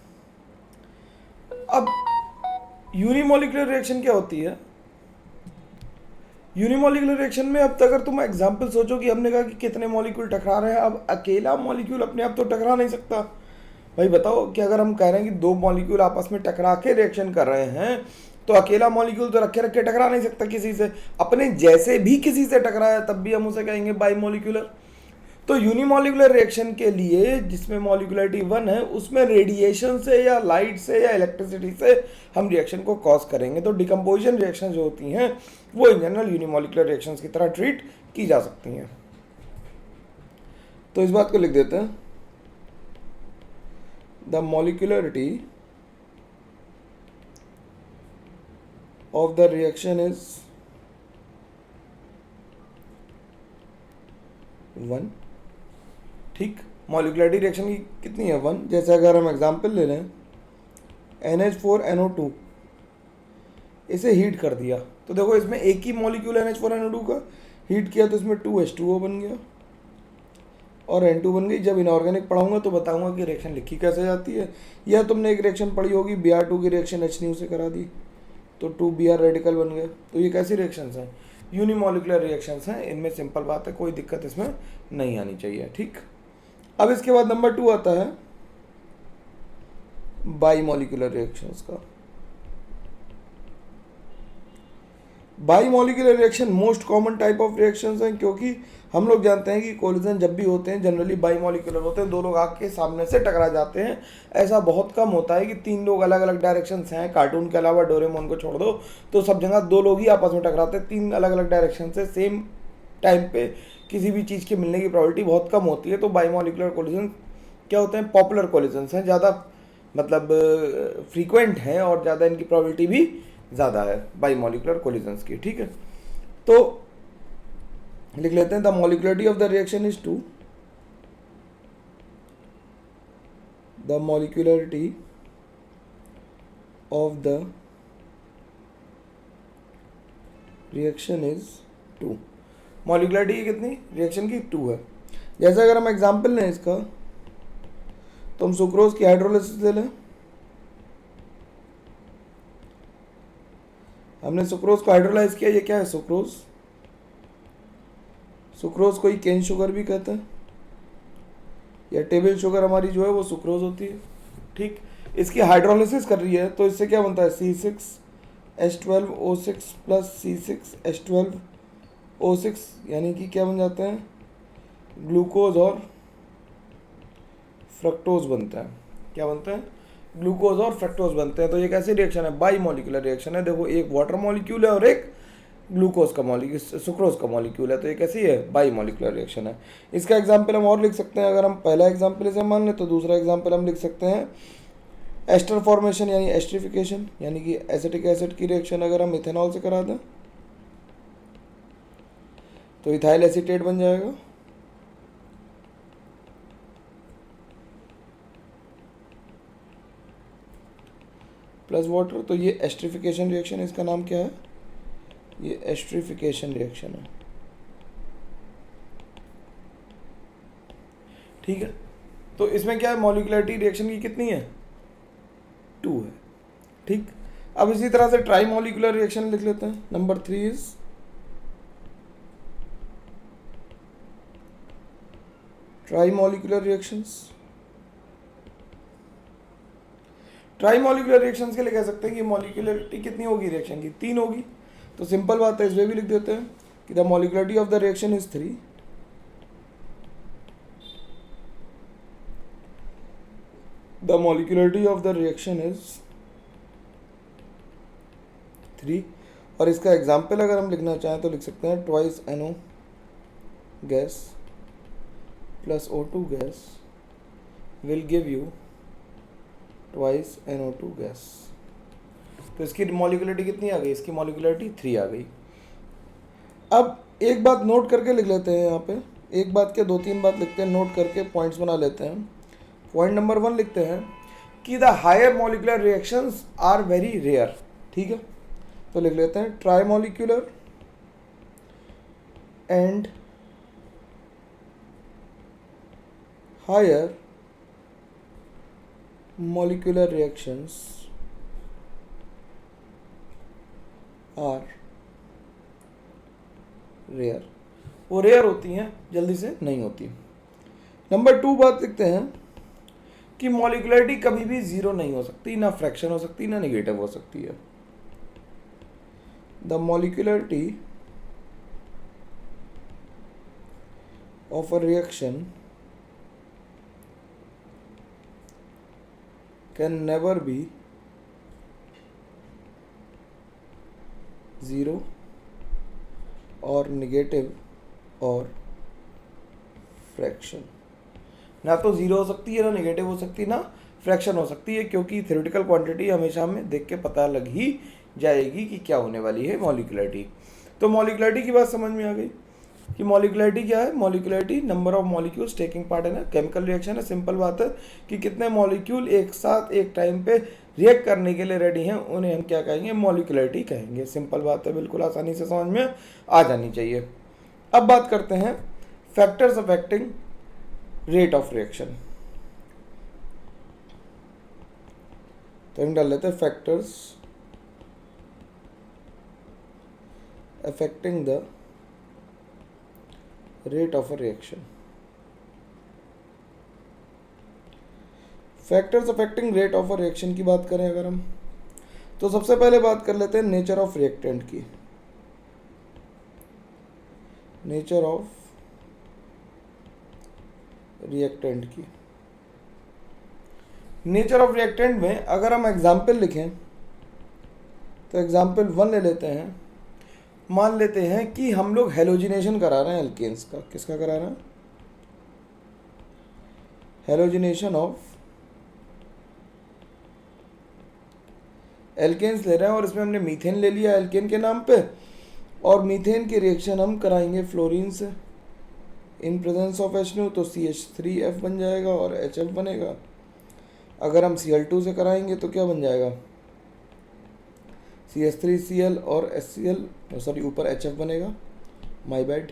अब यूनिमॉलिक्यूलर रिएक्शन क्या होती है? यूनिमॉलिक्यूलर रिएक्शन में अब तक अगर तुम एग्जांपल सोचो कि हमने कहा कि कितने मॉलिक्यूल टकरा रहे हैं, अब अकेला मॉलिक्यूल अपने आप तो टकरा नहीं सकता। भाई बताओ कि अगर हम कह रहे हैं कि दो मॉलिक्यूल आपस में टकरा के रिएक्शन कर रहे हैं तो अकेला मॉलिक्यूल तो रखे रखे टकरा नहीं सकता किसी से, अपने जैसे भी किसी से टकराया तब भी हम उसे कहेंगे बाइमॉलिक्यूलर। तो यूनिमॉलिक्यूलर रिएक्शन के लिए जिसमें मॉलिक्युलरिटी 1 है उसमें रेडिएशन से या लाइट से या इलेक्ट्रिसिटी से हम रिएक्शन को कॉज करेंगे। तो डिकम्पोजिशन रिएक्शन जो होती हैं वो इन जनरल यूनिमॉलिक्यूलर रिएक्शंस की तरह ट्रीट की जा सकती हैं। तो इस बात को लिख देते हैं, the molecularity of the reaction is 1। ठीक, मॉलिक्युलरिटी रिएक्शन की कितनी है? 1। जैसे अगर हम एग्जांपल ले लें NH4NO2, इसे हीट कर दिया तो देखो इसमें एक ही मॉलिक्यूल NH4NO2 का हीट किया तो इसमें 2H2O बन गया और N2 बन गई। जब इनऑर्गेनिक पढ़ाऊंगा तो बताऊंगा कि रिएक्शन लिखी कैसे जाती है। या तुमने एक रिएक्शन पढ़ी होगी Br2 की रिएक्शन HNU से करा दी तो 2Br रेडिकल बन गए। तो ये कैसी रिएक्शंस हैं? यूनिमॉलिक्यूलर रिएक्शंस हैं। इनमें सिंपल बात है, कोई दिक्कत इसमें नहीं आनी चाहिए। ठीक, अब इसके बाद नंबर 2 आता है बाइमॉलिक्यूलर रिएक्शंस का। Bimolecular reaction most common type of reactions हैं, क्योंकि हम लोग जानते हैं कि कोलिजन जब भी होते हैं जनरली बाइमॉलिक्यूलर होते हैं, दो लोग आग के सामने से टकरा जाते हैं। ऐसा बहुत कम होता है कि तीन लोग अलग अलग डायरेक्शंस हैं, कार्टून के अलावा डोरेमोन को छोड़ दो तो सब जगह दो लोग ही आपस में टकराते हैं। तीन अलग अलग डायरेक्शन से सेम टाइम पे किसी भी चीज़ के मिलने की प्रोबेबिलिटी बहुत कम होती है। तो बाइमॉलिक्यूलर कोलिजन क्या होते हैं? पॉपुलर कोलिजन्स हैं, ज़्यादा मतलब फ्रीक्वेंट हैं और ज़्यादा इनकी प्रोबेबिलिटी भी ज़्यादा है बाइमॉलिक्यूलर कोलिजन्स की। ठीक है, तो लिख लेते हैं the molecularity of the reaction is 2। The molecularity of the reaction is 2। Molecularity कितनी? रिएक्शन की 2 है। जैसे अगर हम एग्जांपल लें इसका तो हम सुक्रोज की हाइड्रोलिसिस ले लें। हमने सुक्रोज को हाइड्रोलाइज किया, ये क्या है? सुक्रोज। सुक्रोज को ही केन शुगर भी कहते हैं या टेबल शुगर हमारी जो है वो सुक्रोज होती है। ठीक, इसकी हाइड्रोलिसिस कर रही है तो इससे क्या बनता है? C6H12O6 प्लस C6H12O6 यानी कि क्या बन जाते हैं? ग्लूकोज और फ्रक्टोज बनता है। क्या बनता है? ग्लूकोज और फ्रक्टोज बनते हैं। तो ये कैसी रिएक्शन है? बाइमॉलिक्यूलर रिएक्शन है। देखो एक वाटर मॉलिक्यूल है और एक ग्लूकोज का मॉलिक्यूल, सुक्रोज का मॉलिक्यूल है। तो ये कैसी है? बाइमॉलिक्यूलर रिएक्शन है। इसका एग्जांपल हम और लिख सकते हैं। अगर हम पहला एग्जांपल इसे मान लें तो दूसरा एग्जांपल हम लिख सकते हैं एस्टर फॉर्मेशन यानी एस्ट्रिफिकेशन, यानी कि एसिटिक एसिड की रिएक्शन अगर हम इथेनॉल से करा दें तो इथाइल एसीटेट बन जाएगा। प्लस वाटर, तो ये एस्ट्रिफिकेशन रिएक्शन, इसका नाम क्या है? ये एस्ट्रिफिकेशन रिएक्शन है, ठीक है। तो इसमें क्या है, मॉलिक्यूलरिटी रिएक्शन की कितनी है, 2 है, ठीक। अब इसी तरह से ट्राई मॉलिक्यूलर रिएक्शन लिख लेते हैं। Number 3 is try molecular reactions. Try molecular reactions के लिए कह सकते हैं कि मॉलिक्यूलरिटी कितनी होगी रिएक्शन की, 3 होगी। तो सिंपल बात है, इसमें भी लिख देते हैं कि the molecularity of the reaction is 3। The molecularity of the reaction is 3। और इसका एग्जाम्पल अगर हम लिखना चाहें तो लिख सकते हैं twice NO gas plus O2 gas will give you twice NO2 gas. तो इसकी मॉलिक्यूलरिटी कितनी आ गई, इसकी मॉलिक्यूलरिटी 3 आ गई। अब एक बात नोट करके लिख लेते हैं, यहाँ पे एक बात के 2-3 बात लिखते हैं, नोट करके पॉइंट्स बना लेते हैं। पॉइंट नंबर 1 लिखते हैं कि the higher molecular reactions are very rare, ठीक है। तो लिख लेते हैं tri molecular and higher molecular reactions are rare, वो रेयर होती हैं, जल्दी से नहीं होती। नंबर 2 बात लिखते हैं कि मॉलिक्यूलरिटी कभी भी 0 नहीं हो सकती, ना फ्रैक्शन हो सकती, ना नेगेटिव हो सकती है। The molecularity of a reaction can never be 0 और नेगेटिव और फ्रैक्शन। ना तो 0 हो सकती है, ना नेगेटिव हो सकती, ना फ्रैक्शन हो सकती है, क्योंकि थ्योरेटिकल क्वांटिटी हमेशा हमें देख के पता लग ही जाएगी कि क्या होने वाली है मॉलिक्यूलरिटी। तो मॉलिक्यूलरिटी की बात समझ में आ गई कि मॉलिक्यूलरिटी क्या है। Molecularity number of molecules taking part in a chemical reaction है। सिंपल बात है कि कितने मॉलिक्यूल एक साथ एक टाइम पे रिएक्ट करने के लिए रेडी हैं, उन्हें हम क्या कहेंगे, मॉलिक्यूलरिटी कहेंगे। सिंपल बात है, बिल्कुल आसानी से समझ में आ जानी चाहिए। अब बात करते हैं factors affecting rate of reaction. तो हम डाल लेते हैं factors affecting the rate of a reaction. Factors affecting rate of a reaction की बात करें अगर हम, तो सबसे पहले बात कर लेते हैं नेचर ऑफ रिएक्टेंट की। नेचर ऑफ रिएक्टेंट की, नेचर ऑफ रिएक्टेंट में अगर हम एग्जाम्पल लिखें तो एग्जाम्पल 1 ले लेते हैं। मान लेते हैं कि हम लोग हेलोजिनेशन करा रहे हैं एल्केन्स का। किसका करा रहे हैं, हेलोजिनेशन ऑफ एल्केन्स ले रहे हैं, और इसमें हमने मीथेन ले लिया एल्केन के नाम पे, और मीथेन की रिएक्शन हम कराएंगे फ्लोरीन से इन प्रेजेंस ऑफ HNO, तो CH3F बन जाएगा और HF बनेगा। अगर हम Cl2 से कराएंगे तो क्या बन जाएगा, CH3Cl और HCl, सॉरी ऊपर HF बनेगा, माय बैड।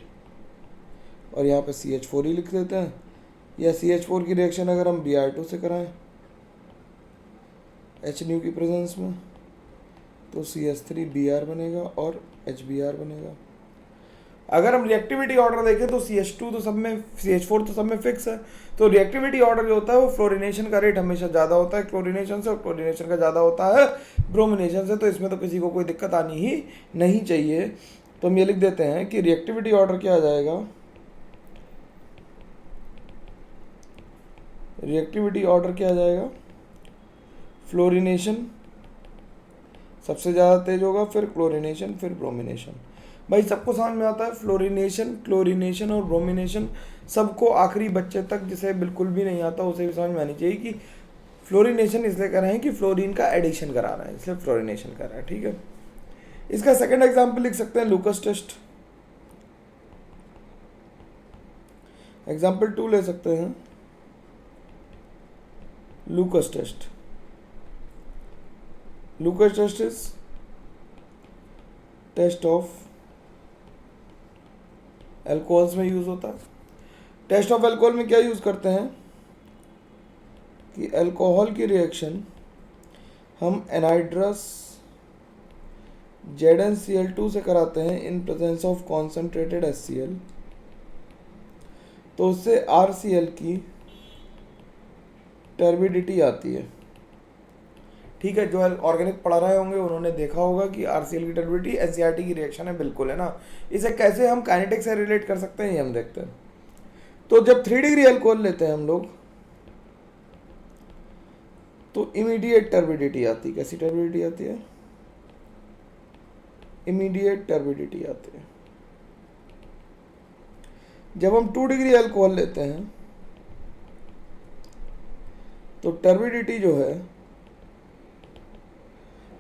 और यहाँ पे CH4 ही लिख देते हैं, या CH4 की रिएक्शन अगर हम Br2 से कराएं HNO की प्रेजेंस में तो CH3Br बनेगा और HBr बनेगा। अगर हम रिएक्टिविटी ऑर्डर देखें तो CH2 तो सब में, CH4 तो सब में फिक्स है। तो रिएक्टिविटी ऑर्डर जो होता है वो फ्लोरिनेशन का रेट हमेशा ज़्यादा होता है क्लोरिनेशन से, और क्लोरिनेशन का ज़्यादा होता है ब्रोमिनेशन से। तो इसमें तो किसी को कोई दिक्कत आनी ही नहीं चाहिए। तो हम ये लिख देते हैं कि रिएक्टिविटी ऑर्डर क्या आ जाएगा, रिएक्टिविटी ऑर्डर क्या आ जाएगा, फ्लोरिनेशन सबसे ज़्यादा तेज होगा, फिर क्लोरिनेशन, फिर ब्रोमिनेशन। भाई सबको समझ में आता है, फ्लोरिनेशन, क्लोरिनेशन और ब्रोमिनेशन सबको, आखिरी बच्चे तक जिसे बिल्कुल भी नहीं आता उसे भी समझ में आनी चाहिए कि फ्लोरिनेशन इसलिए कर रहे हैं कि फ्लोरीन का एडिशन करा रहा है, इसलिए फ्लोरिनेशन कर रहा है, ठीक है। इसका सेकंड एग्जांपल लिख सकते हैं लूकस टेस्ट। एग्जांपल 2 ले सकते हैं Lucas test. Lucas test is test of alcohols में यूज़ होता है। टेस्ट ऑफ एल्कोहल में क्या यूज़ करते हैं कि एल्कोहल की रिएक्शन हम एनहाइड्रस ZnCl2 से कराते हैं in presence of concentrated HCl, तो उससे RCl की टर्बिडिटी आती है। ठीक है, जो ऑर्गेनिक पढ़ा रहे होंगे उन्होंने देखा होगा कि RCl की टर्बिडिटी NCRT की रिएक्शन है, बिल्कुल है ना। इसे कैसे हम काइनेटिक से रिलेट कर सकते हैं ये हम देखते हैं। तो जब 3 डिग्री अल्कोहल लेते हैं हम लोग तो इमीडिएट टर्बिडिटी आती है। कैसी टर्बिडिटी आती है? इमीडिएट टर्बिडिटी आती है। जब हम 2 डिग्री अल्कोहल लेते हैं तो टर्बिडिटी जो है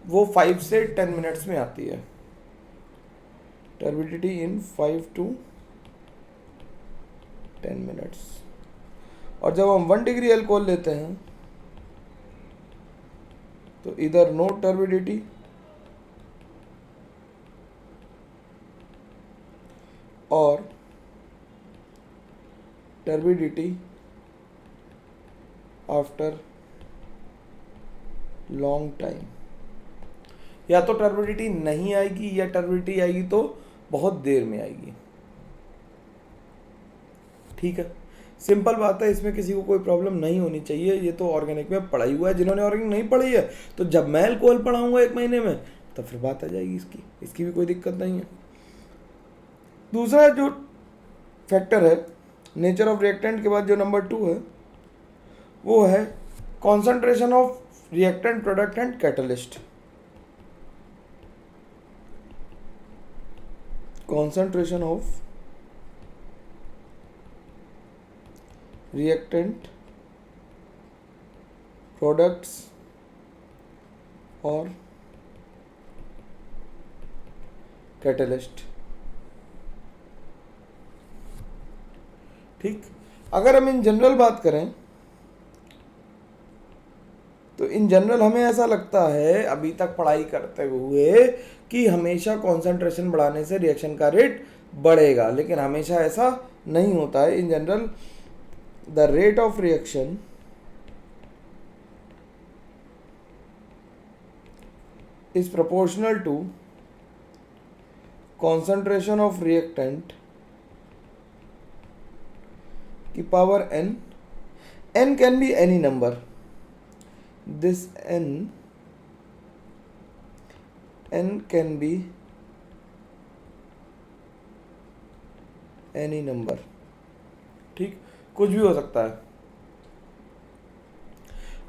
वो 5 से 10 मिनट्स में आती है। Turbidity in 5 to 10 minutes. और जब हम 1 डिग्री अल्कोहल लेते हैं तो इधर नो टर्बिडिटी और टर्बिडिटी आफ्टर लॉन्ग टाइम। या तो टर्बिडिटी नहीं आएगी या टर्बिडिटी आएगी तो बहुत देर में आएगी। ठीक है, सिंपल बात है, इसमें किसी को कोई प्रॉब्लम नहीं होनी चाहिए। ये तो ऑर्गेनिक में पढ़ा ही हुआ है। जिन्होंने ऑर्गेनिक नहीं पढ़ी है तो जब मैं अल्कोहल पढ़ाऊंगा 1 महीने में तो फिर बात आ जाएगी इसकी भी कोई दिक्कत नहीं है। दूसरा जो फैक्टर है नेचर ऑफ रिएक्टेंट के बाद जो नंबर 2 है वो है concentration of reactant, product and catalyst. concentration of reactant, products और catalyst। ठीक, अगर हम इन जनरल बात करें तो इन जनरल हमें ऐसा लगता है अभी तक पढ़ाई करते हुए कि हमेशा कंसंट्रेशन बढ़ाने से रिएक्शन का रेट बढ़ेगा, लेकिन हमेशा ऐसा नहीं होता है। In general the rate of reaction is proportional to concentration of reactant की power n। n can be any number। this n can be any number। ठीक, कुछ भी हो सकता है।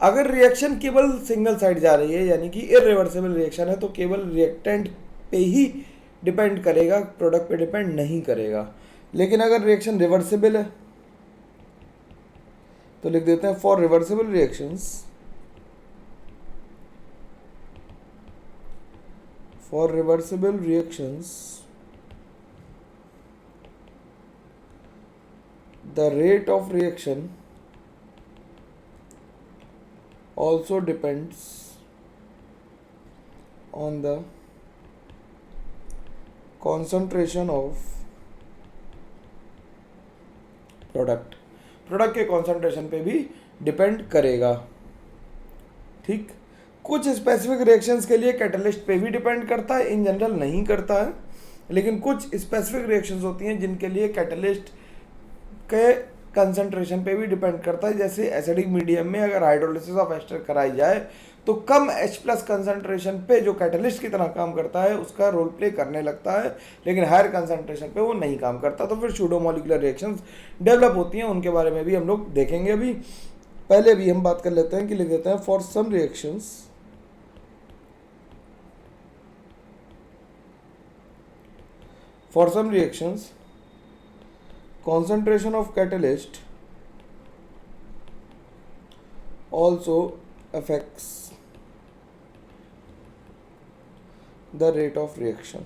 अगर रिएक्शन केवल सिंगल साइड जा रही है यानी कि इरिवर्सिबल रिएक्शन है तो केवल रिएक्टेंट पे ही डिपेंड करेगा, प्रोडक्ट पे डिपेंड नहीं करेगा। लेकिन अगर रिएक्शन रिवर्सिबल है तो लिख देते हैं for reversible reactions, for reversible reactions the rate of reaction also depends on the concentration of product के कॉन्सेंट्रेशन पे भी डिपेंड करेगा। ठीक, कुछ स्पेसिफिक रिएक्शंस के लिए कैटलिस्ट पे भी डिपेंड करता है, इन जनरल नहीं करता है। लेकिन कुछ स्पेसिफिक रिएक्शंस होती हैं जिनके लिए कैटलिस्ट के कंसंट्रेशन पे भी डिपेंड करता है। जैसे एसिडिक मीडियम में अगर हाइड्रोलिसिस ऑफ एस्टर कराई जाए तो कम H+ कंसंट्रेशन पे जो कैटलिस्ट की तरह काम करता है उसका रोल प्ले करने लगता है, लेकिन हायर कंसंट्रेशन पे वो नहीं काम करता। तो फिर सूडो मॉलिक्यूलर रिएक्शंस डेवलप होती हैं, उनके बारे में भी हम लोग देखेंगे। अभी पहले भी हम बात कर लेते हैं कि लिख देते हैं for some reactions concentration of catalyst also affects the rate of reaction।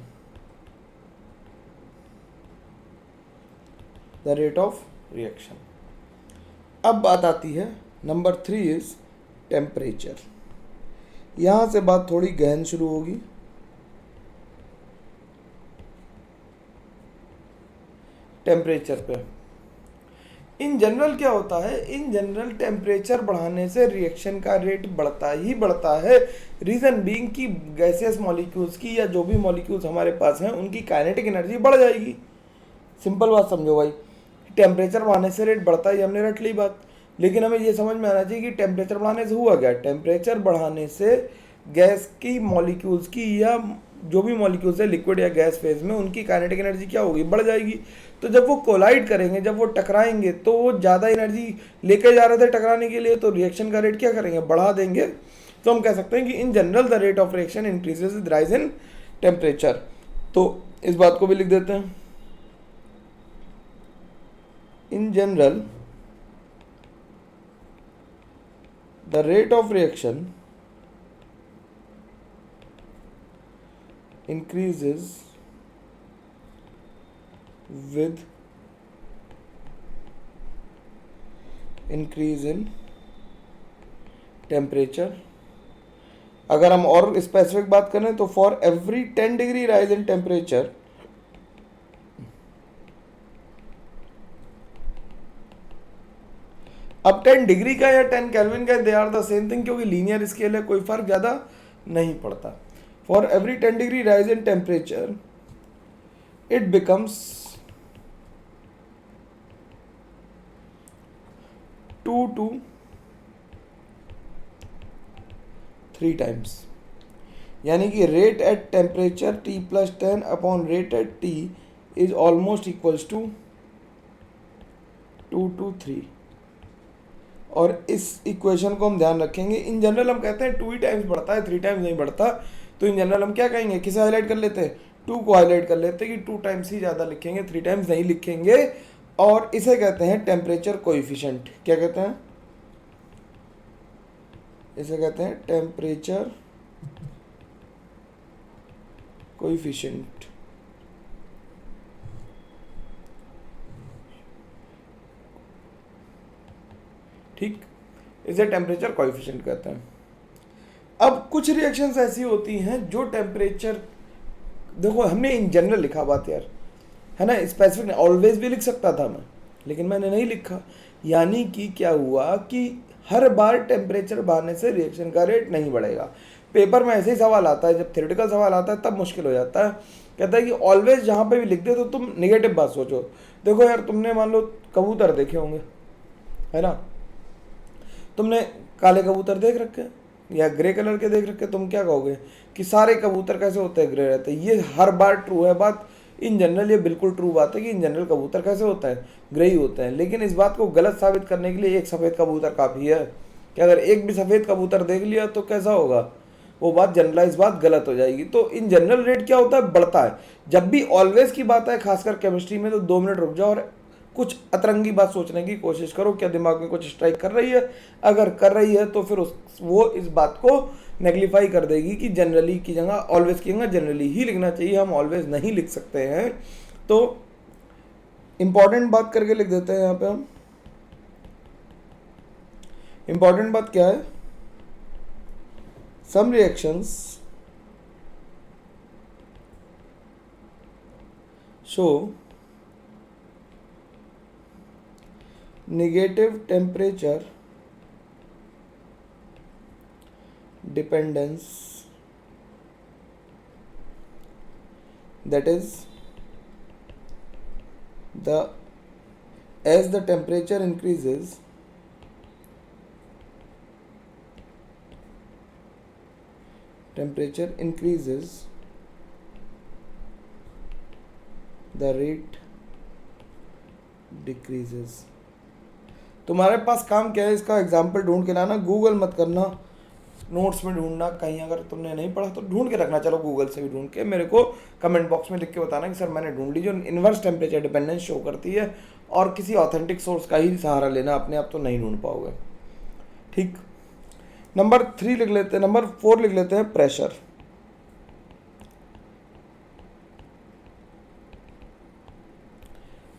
अब बात आती है नंबर 3 इज टेम्परेचर। यहाँ से बात थोड़ी गहन शुरू होगी। टेम्परेचर पे। इन जनरल क्या होता है, इन जनरल टेम्परेचर बढ़ाने से रिएक्शन का रेट बढ़ता ही बढ़ता है। रीज़न बीइंग कि गैसियस मॉलिक्यूल्स की या जो भी मॉलिक्यूल्स हमारे पास हैं उनकी काइनेटिक एनर्जी बढ़ जाएगी। सिंपल बात समझो भाई, टेम्परेचर बढ़ाने से रेट बढ़ता ही, हमने रट ली बात। लेकिन हमें ये समझ में आना चाहिए कि टेम्परेचर बढ़ाने से हुआ क्या। टेम्परेचर बढ़ाने से गैस की मॉलिक्यूल्स की या जो भी मॉलिक्यूल्स है लिक्विड या गैस फेज में, उनकी काइनेटिक एनर्जी क्या होगी, बढ़ जाएगी। तो जब वो कोलाइड करेंगे, जब वो टकराएंगे, तो वो ज़्यादा एनर्जी लेके जा रहे थे टकराने के लिए, तो रिएक्शन का रेट क्या करेंगे, बढ़ा देंगे। तो हम कह सकते हैं कि इन general the rate of reaction increases with rise in temperature. तो इस बात को भी लिख देते हैं, in general the rate of reaction increases with increase in temperature। अगर हम और स्पेसिफिक बात करें तो for every 10 degree rise in temperature, अब 10 डिग्री का या 10 केल्विन का they are the same thing, क्योंकि लीनियर स्केल है, कोई फर्क ज़्यादा नहीं पड़ता। For every 10 degree rise in temperature it becomes 2 to 3 times, यानी कि rate at temperature T+10 upon rate at T is almost equals to 2 to 3। और इस इक्वेशन को हम ध्यान रखेंगे। इन जनरल हम कहते हैं 2 ही टाइम्स बढ़ता है, 3 टाइम्स नहीं बढ़ता। तो इन जनरल हम क्या कहेंगे, किसे हाईलाइट कर लेते हैं, 2 को हाईलाइट कर लेते हैं कि 2 टाइम्स ही ज़्यादा लिखेंगे, 3 टाइम्स नहीं लिखेंगे। और इसे कहते हैं टेम्परेचर कोएफिशिएंट। क्या कहते हैं, इसे कहते हैं टेम्परेचर कोएफिशिएंट। ठीक, इसे टेम्परेचर कोएफिशिएंट कहते हैं। अब कुछ रिएक्शंस ऐसी होती हैं जो टेम्परेचर, देखो हमने इन जनरल लिखा बात यार, है ना, स्पेसिफिक ऑलवेज भी लिख सकता था मैं, लेकिन मैंने नहीं लिखा। यानी कि क्या हुआ कि हर बार टेम्परेचर बढ़ने से रिएक्शन का रेट नहीं बढ़ेगा। पेपर में ऐसे ही सवाल आता है, जब थ्योरेटिकल सवाल आता है तब मुश्किल हो जाता है। कहता है कि ऑलवेज जहाँ पे भी लिख दे तो तुम निगेटिव बात सोचो। देखो यार, तुमने मान लो कबूतर देखे होंगे, है ना, तुमने काले कबूतर देख रखे या ग्रे कलर के देख रखे, तुम क्या कहोगे कि सारे कबूतर कैसे होते हैं, ग्रे रहते हैं। ये हर बार ट्रू है बात, इन जनरल ये बिल्कुल ट्रू बात है कि इन जनरल कबूतर कैसे होता है, ग्रे ही होते हैं। लेकिन इस बात को गलत साबित करने के लिए एक सफ़ेद कबूतर काफ़ी है कि अगर एक भी सफ़ेद कबूतर देख लिया तो कैसा होगा, वो बात जनरलाइज बात गलत हो जाएगी। तो इन जनरल रेट क्या होता है, बढ़ता है। जब भी ऑलवेज की बात है, खासकर केमिस्ट्री में, तो 2 मिनट रुक जाओ और कुछ अतरंगी बात सोचने की कोशिश करो, क्या दिमाग में कुछ स्ट्राइक कर रही है। अगर कर रही है तो फिर वो इस बात को नेगलिफाई कर देगी कि जनरली की जगह, ऑलवेज की जगह जनरली ही लिखना चाहिए, हम ऑलवेज नहीं लिख सकते हैं। तो इंपॉर्टेंट बात करके लिख देते हैं यहाँ पे हम। इंपॉर्टेंट बात क्या है, some reactions show negative temperature dependence, that is as the temperature increases, the rate decreases। तुम्हारे पास काम क्या है, इसका एग्जाम्पल ढूंढ के लाना, गूगल मत करना, नोट्स में ढूंढना, कहीं अगर तुमने नहीं पढ़ा तो ढूंढ के रखना। चलो गूगल से भी ढूंढ के मेरे को कमेंट बॉक्स में लिख के बताना कि सर मैंने ढूंढ ली, जो इन्वर्स टेम्परेचर डिपेंडेंस शो करती है। और किसी ऑथेंटिक सोर्स का ही सहारा लेना, अपने आप तो नहीं ढूंढ पाओगे। ठीक, नंबर 3 लिख लेते हैं, नंबर 4 लिख लेते हैं, प्रेशर।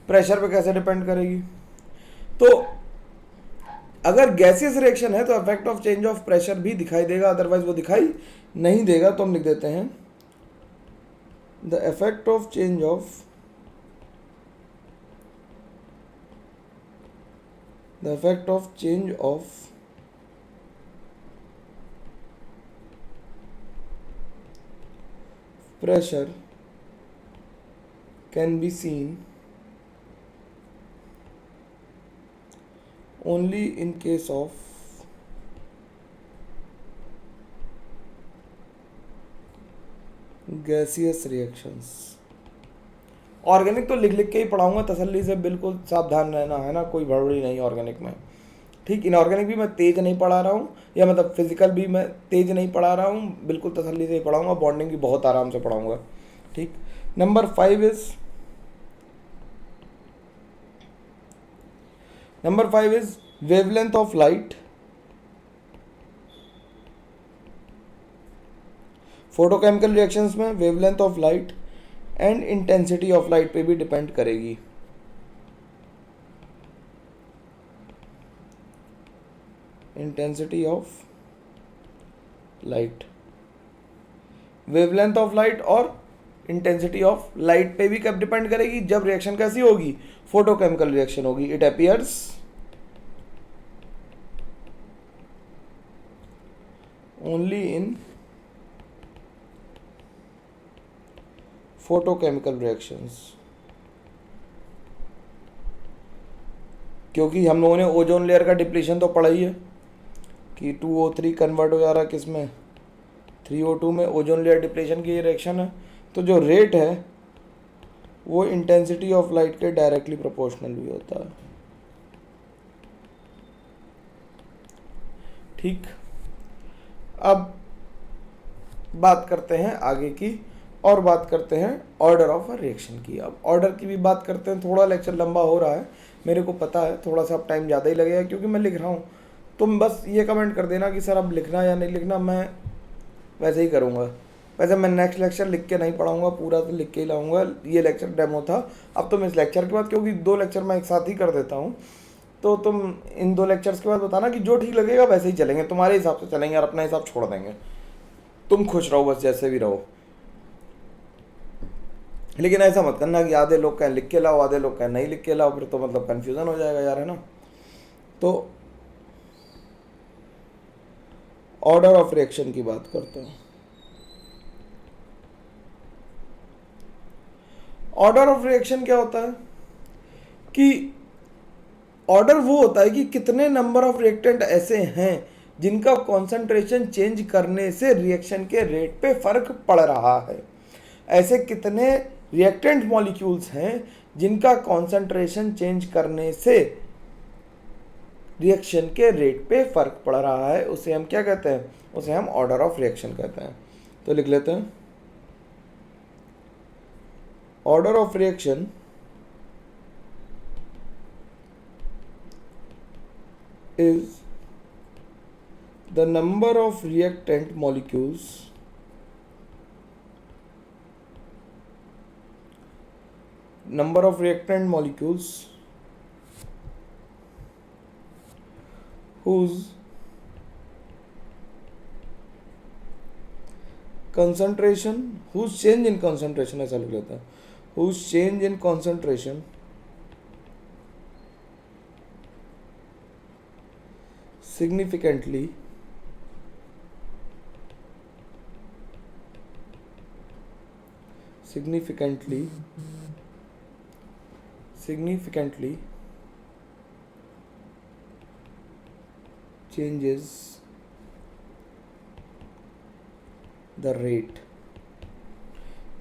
प्रेशर पे कैसे डिपेंड करेगी, तो अगर गैसियस रिएक्शन है तो effect of change of pressure भी दिखाई देगा, अदरवाइज वो दिखाई नहीं देगा। तो हम लिख देते हैं the effect of change of the effect of change of pressure can be seen only in case of gaseous reactions। Organic तो लिख लिख के ही पढ़ाऊंगा तसल्ली से, बिल्कुल सावधान रहना है ना, कोई गड़बड़ी नहीं ऑर्गेनिक में। ठीक, इनऑर्गेनिक भी मैं तेज नहीं पढ़ा रहा हूँ, या मतलब फिजिकल भी मैं तेज नहीं पढ़ा रहा हूँ, बिल्कुल तसल्ली से ही पढ़ाऊंगा। बॉन्डिंग भी बहुत आराम से पढ़ाऊंगा। ठीक, number 5 is wavelength of light. Photochemical reactions में wavelength of light and intensity of light पे भी डिपेंड करेगी। Intensity of light, wavelength of light और इंटेंसिटी ऑफ लाइट पे भी कब डिपेंड करेगी? जब रिएक्शन कैसी होगी? फोटोकेमिकल रिएक्शन होगी। It appears only in photochemical reactions. क्योंकि हम लोगों ने ओजोन लेयर का डिप्लीशन तो पढ़ा ही है कि 2O3 कन्वर्ट हो जा रहा है किसमें? 3O2 में। ओजोन लेयर डिप्लीशन की ये रिएक्शन है। तो जो रेट है वो इंटेंसिटी ऑफ लाइट के डायरेक्टली प्रोपोर्शनल भी होता है। ठीक, अब बात करते हैं आगे की, और बात करते हैं ऑर्डर ऑफ अ रिएक्शन की। अब ऑर्डर की भी बात करते हैं। थोड़ा लेक्चर लंबा हो रहा है, मेरे को पता है, थोड़ा सा अब टाइम ज़्यादा ही लगेगा क्योंकि मैं लिख रहा हूँ। तुम बस ये कमेंट कर देना कि सर अब लिखना या नहीं लिखना, मैं वैसे ही करूँगा। वैसे मैं नेक्स्ट लेक्चर लिख के नहीं पढ़ाऊँगा, पूरा तो लिख के ही लाऊंगा। ये लेक्चर डेमो था। अब तुम इस लेक्चर के बाद, क्योंकि 2 लेक्चर मैं एक साथ ही कर देता हूँ, तो तुम इन 2 लेक्चर्स के बाद बताना कि जो ठीक लगेगा वैसे ही चलेंगे, तुम्हारे हिसाब से चलेंगे और अपना हिसाब छोड़ देंगे। तुम खुश रहो बस, जैसे भी रहो। लेकिन ऐसा मत करना कि आधे लोग कहें लिख के लाओ, आधे लोग कहें नहीं लिख के लाओ, फिर तो मतलब कन्फ्यूज़न हो जाएगा यार, है ना। तो ऑर्डर ऑफ रिएक्शन की बात करते हैं। ऑर्डर ऑफ रिएक्शन क्या होता है कि ऑर्डर वो होता है कि कितने नंबर ऑफ रिएक्टेंट ऐसे हैं जिनका कॉन्सेंट्रेशन चेंज करने से रिएक्शन के रेट पे फर्क पड़ रहा है। ऐसे कितने रिएक्टेंट मॉलिक्यूल्स हैं जिनका कॉन्सेंट्रेशन चेंज करने से रिएक्शन के रेट पे फर्क पड़ रहा है, उसे हम क्या कहते हैं? उसे हम ऑर्डर ऑफ रिएक्शन कहते हैं। तो लिख लेते हैं, order of reaction is the number of reactant molecules whose change in concentration, ऐसा लिख लेता है, whose change in concentration significantly changes the rate।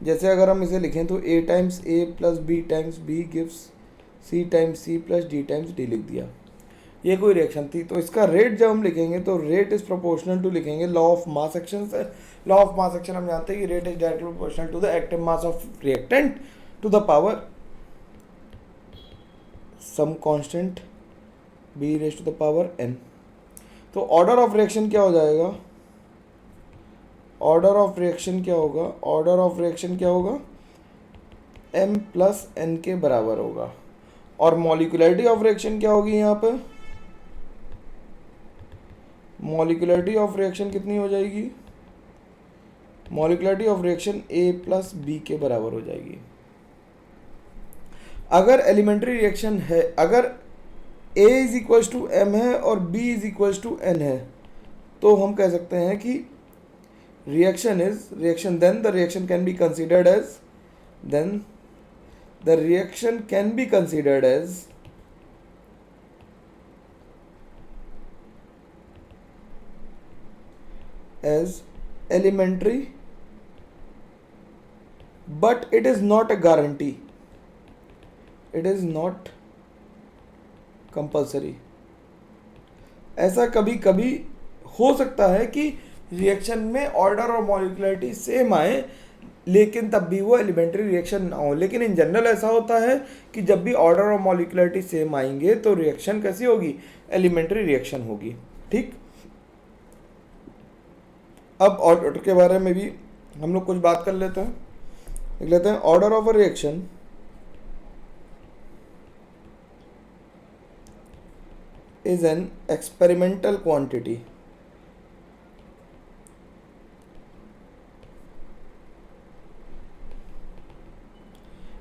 जैसे अगर हम इसे लिखें तो A times A plus B times B gives C times C plus D times D लिख दिया। ये कोई रिएक्शन थी, तो इसका रेट जब हम लिखेंगे तो रेट इज प्रोपोर्शनल टू लिखेंगे लॉ ऑफ मास एक्शन से। लॉ ऑफ मास एक्शन हम जानते हैं कि rate is directly proportional to the active mass of reactant to the power some constant B raise to the power n। तो order of reaction क्या हो जाएगा? Order of reaction क्या होगा? m प्लस n के बराबर होगा। और मॉलिक्यूलरिटी ऑफ रिएक्शन क्या होगी यहाँ पे? मॉलिक्यूलरिटी ऑफ रिएक्शन कितनी हो जाएगी? Molecularity of reaction A plus B के बराबर हो जाएगी। अगर एलिमेंट्री रिएक्शन है, अगर A is equals to m है और B is equals to n है, तो हम कह सकते हैं कि reaction then the reaction can be considered as elementary, but it is not a guarantee, it is not compulsory. ऐसा कभी कभी हो सकता है कि रिएक्शन में ऑर्डर और मॉलिक्युलरिटी सेम आए लेकिन तब भी वो एलिमेंट्री रिएक्शन ना हो, लेकिन इन जनरल ऐसा होता है कि जब भी ऑर्डर और मॉलिक्युलरिटी सेम आएंगे तो रिएक्शन कैसी होगी, एलिमेंट्री रिएक्शन होगी। ठीक, अब ऑर्डर के बारे में भी हम लोग कुछ बात कर लेते हैं, लिख लेते हैं order of a reaction is an experimental quantity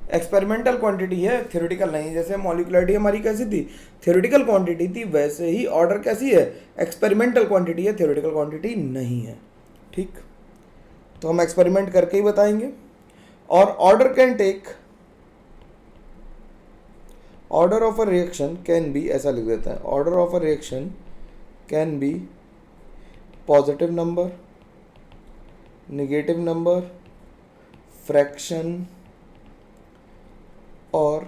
experimental quantity है, थ्योरेटिकल नहीं। जैसे मॉलिक्युलरिटी हमारी कैसी थी, थ्योरेटिकल क्वांटिटी थी, वैसे ही ऑर्डर कैसी है, एक्सपेरिमेंटल क्वांटिटी है, थ्योरेटिकल क्वांटिटी नहीं है। ठीक, तो हम एक्सपेरिमेंट करके ही बताएंगे। और order can take, order of a reaction can be, ऐसा लिख देते हैं, order of a reaction can be positive number, negative number, fraction और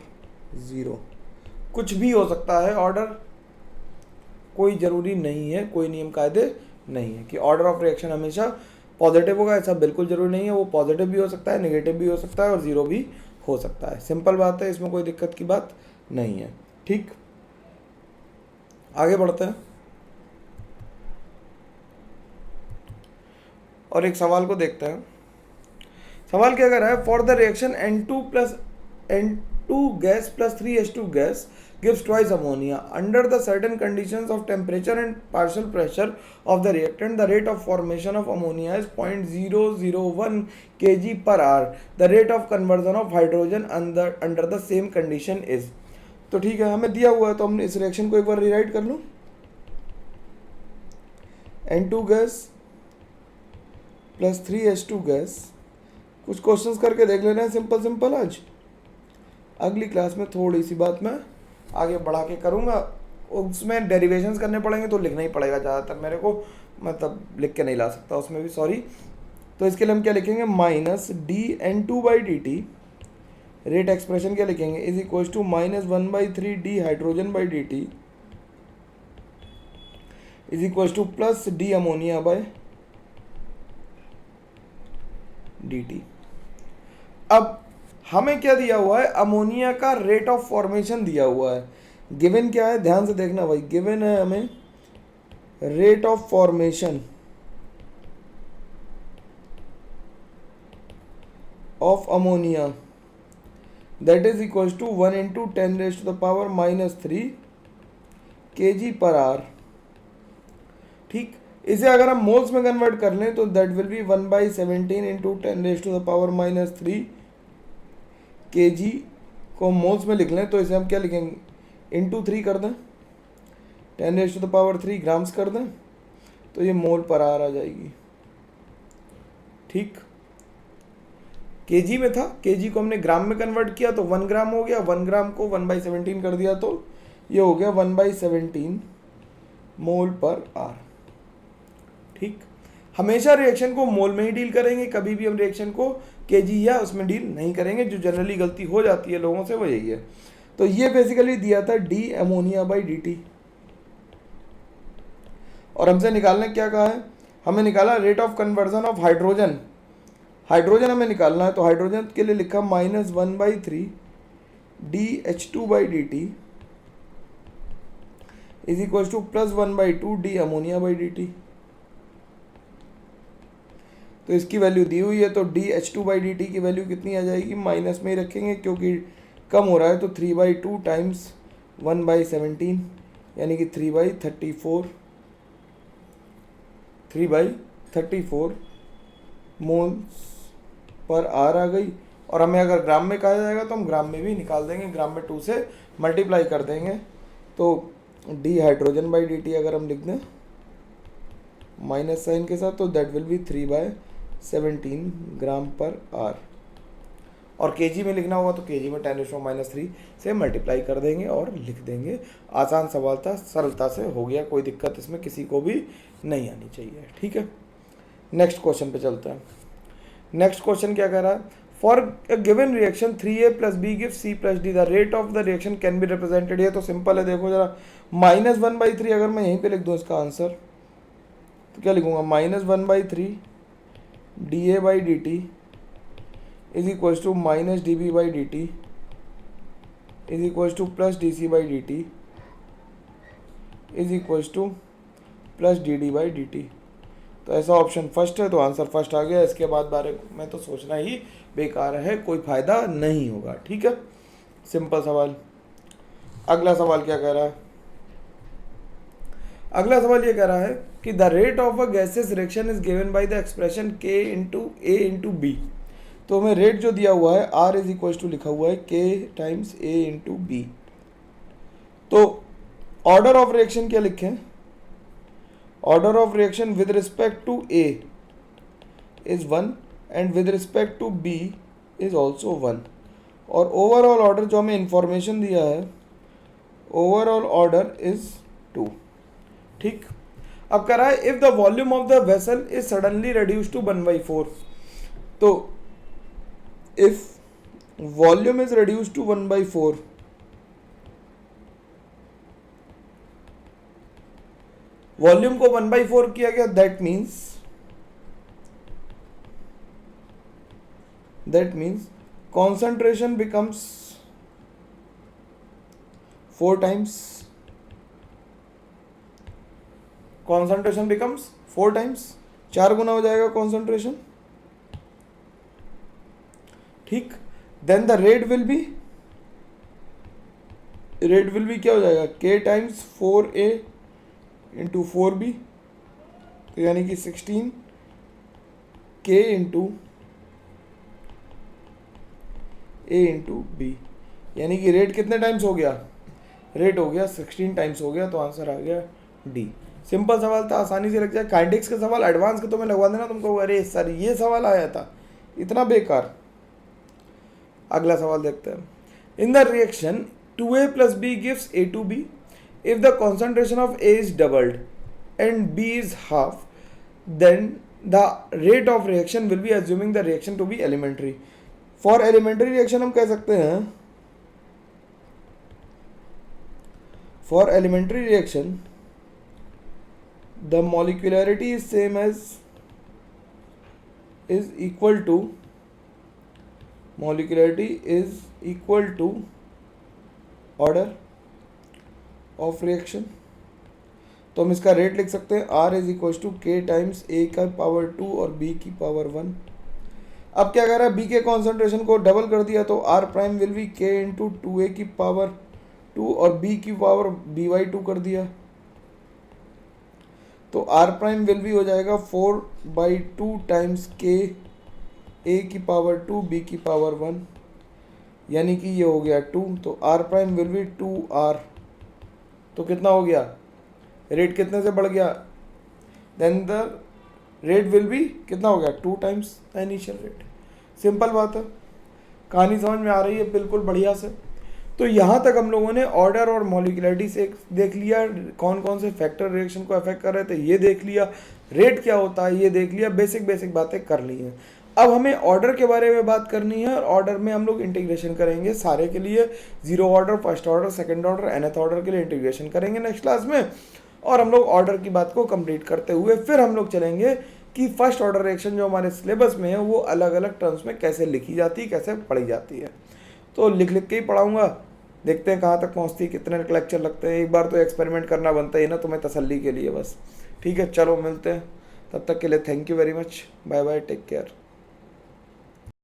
ज़ीरो, कुछ भी हो सकता है ऑर्डर, कोई ज़रूरी नहीं है, कोई नियम कायदे नहीं है कि ऑर्डर ऑफ रिएक्शन हमेशा पॉजिटिव होगा, ऐसा बिल्कुल ज़रूरी नहीं है। वो पॉजिटिव भी हो सकता है, नेगेटिव भी हो सकता है और ज़ीरो भी हो सकता है। सिंपल बात है, इसमें कोई दिक्कत की बात नहीं है। ठीक, आगे बढ़ते हैं और एक सवाल को देखते हैं। सवाल क्या कर रहा है, for the reaction N2 gas plus 3H2 gas gives twice ammonia under the certain conditions of temperature and partial pressure of the reactant, the rate of formation of ammonia is 0.001 kg per hour, the rate of conversion of hydrogen under the same condition is। तो ठीक है, हमें दिया हुआ है तो हम इस रिएक्शन को एक बार रीराइट कर लूँ। N2 gas plus 3H2 gas, कुछ क्वेश्चंस करके देख लेना है, सिंपल आज। अगली क्लास में थोड़ी सी बात मैं आगे बढ़ा के करूँगा, उसमें डेरिवेशंस करने पड़ेंगे तो लिखना ही पड़ेगा ज़्यादातर मेरे को, मतलब लिख के नहीं ला सकता उसमें भी, सॉरी। तो इसके लिए हम क्या लिखेंगे, माइनस dN2/dt, रेट एक्सप्रेशन क्या लिखेंगे, is equals to -1/3 d hydrogen by dt is equals to plus d ammonia by dt। अब हमें क्या दिया हुआ है, अमोनिया का रेट ऑफ फॉर्मेशन दिया हुआ है। गिवन क्या है, ध्यान से देखना भाई, गिवन है हमें rate of formation of ammonia that is equals to 1 × 10⁻³ kg per hour. ठीक, इसे अगर हम मोल्स में कन्वर्ट कर लें तो दैट विल बी 1/17 × 10⁻³ kg को मोल्स में लिख लें तो इसे हम क्या लिखेंगे, इंटू 3 कर दें, 10⁻³ ग्राम्स कर दें, तो ये मोल पर आवर आ जाएगी। ठीक, केजी में था, केजी को हमने ग्राम में कन्वर्ट किया तो 1 ग्राम हो गया, 1 ग्राम को 1/17 कर दिया तो ये हो गया 1/17 मोल पर आवर। ठीक, हमेशा रिएक्शन को मोल में ही डील करेंगे, कभी भी हम रिएक्शन को केजी या उसमें डील नहीं करेंगे। जो जनरली गलती हो जाती है लोगों से वो यही है। तो ये बेसिकली दिया था d अमोनिया बाई dt, और हमसे निकालने क्या कहा है, हमें निकाला rate of conversion of hydrogen, hydrogen हमें निकालना है तो हाइड्रोजन के लिए लिखा -1/3 dH2/dt is equal to +1/2 d ammonia by dt। तो इसकी वैल्यू दी हुई है तो dH2/dt की वैल्यू कितनी आ जाएगी, माइनस में ही रखेंगे क्योंकि कम हो रहा है, तो 3/2 टाइम्स 1/17 यानी कि 3/34 मोल्स पर आर आ गई। और हमें अगर ग्राम में कहा जाएगा तो हम ग्राम में भी निकाल देंगे, ग्राम में 2 से मल्टीप्लाई कर देंगे तो D hydrogen by D T अगर हम लिख दें माइनस साइन के साथ, तो दैट विल बी 3/17 ग्राम पर आर। और केजी में लिखना होगा तो केजी में 10⁻³ से मल्टीप्लाई कर देंगे और लिख देंगे। आसान सवाल था, सरलता से हो गया, कोई दिक्कत इसमें किसी को भी नहीं आनी चाहिए। ठीक है, नेक्स्ट क्वेश्चन पे चलते हैं। नेक्स्ट क्वेश्चन क्या कह रहा है, for a given reaction 3a + b gives c + d, the rate of the reaction can be represented. ये तो सिंपल है, देखो जरा, -1/3 अगर मैं यहीं पे लिख दूँ इसका आंसर, तो क्या लिखूंगा, -1/3 dA/dt is equals to -dB/dt is equals to +dC/dt is equals to +dD/dt। तो ऐसा ऑप्शन फर्स्ट है, तो आंसर फर्स्ट आ गया। इसके बाद बारे में तो सोचना ही बेकार है, कोई फायदा नहीं होगा। ठीक है, सिंपल सवाल। अगला सवाल क्या कह रहा है, अगला सवाल ये कह रहा है कि the rate of a gaseous reaction is given by the expression K × A × B। तो हमें रेट जो दिया हुआ है R इज इक्वल टू लिखा हुआ है K × A × B। तो ऑर्डर ऑफ रिएक्शन क्या लिखें, order of reaction with respect to A is 1 and with respect to B is also 1। और ओवरऑल ऑर्डर जो हमें इंफॉर्मेशन दिया है, ओवरऑल ऑर्डर इज 2। ठीक, अब कह रहा है if the volume of the vessel is suddenly reduced to 1/4। तो if volume is reduced to 1/4, volume को 1/4 किया गया, that means concentration becomes 4 times, concentration becomes 4 times, 4 गुना हो जाएगा concentration। ठीक, then the rate will be क्या हो जाएगा, K × 4A × 4B, तो यानी कि 16 K × A × B, यानी कि रेट कितने टाइम्स हो गया, रेट हो गया 16 टाइम्स हो गया। तो आंसर आ गया डी। सिंपल सवाल था, आसानी से लग जाए। काइनेटिक्स के सवाल एडवांस के तो मैं लगवा देना तुमको, अरे सर ये सवाल आया था, इतना बेकार। अगला सवाल देखते हैं। In the reaction 2A + B gives A × B, if the concentration of A is doubled and B is half, then the rate of reaction will be assuming the reaction to be elementary. For elementary reaction हम कह सकते हैं, for elementary reaction the molecularity is same as is equal to, molecularity is equal to order of reaction. तो हम इसका rate लिख सकते हैं, R is equal to K × A⁻2 और B की पावर 1। अब क्या कर रहा है, B के कॉन्सेंट्रेशन को डबल कर दिया, तो R prime will be K × 2A की पावर 2 और B की पावर B/2 कर दिया, तो R प्राइम विल बी हो जाएगा 4/2 टाइम्स K A की पावर 2 B की पावर 1, यानी कि ये हो गया 2। तो R prime will be 2R। तो कितना हो गया, रेट कितने से बढ़ गया, then the rate will be कितना हो गया, 2 times the initial rate. Simple बात है, कहानी समझ में आ रही है बिल्कुल बढ़िया से। तो यहाँ तक हम लोगों ने ऑर्डर और मॉलिक्यूलरिटी से देख लिया, कौन कौन से फैक्टर रिएक्शन को अफेक्ट कर रहे थे ये देख लिया, रेट क्या होता है ये देख लिया, बेसिक बातें कर ली हैं। अब हमें ऑर्डर के बारे में बात करनी है, और ऑर्डर में हम लोग इंटीग्रेशन करेंगे सारे के लिए, 0 order, first order, second order, nth order के लिए इंटीग्रेशन करेंगे नेक्स्ट क्लास में। और हम लोग ऑर्डर की बात को कंप्लीट करते हुए फिर हम लोग चलेंगे कि फर्स्ट ऑर्डर रिएक्शन जो हमारे सिलेबस में है वो अलग अलग टर्म्स में कैसे लिखी जाती है, कैसे पढ़ी जाती है। तो लिख के ही पढ़ाऊँगा, देखते हैं कहाँ तक पहुँचती है, कितने लेक्चर लगते हैं। एक बार तो एक्सपेरिमेंट करना बनता ही ना तुम्हें तसल्ली के लिए बस। ठीक है, चलो मिलते हैं, तब तक के लिए thank you very much, bye bye, take care.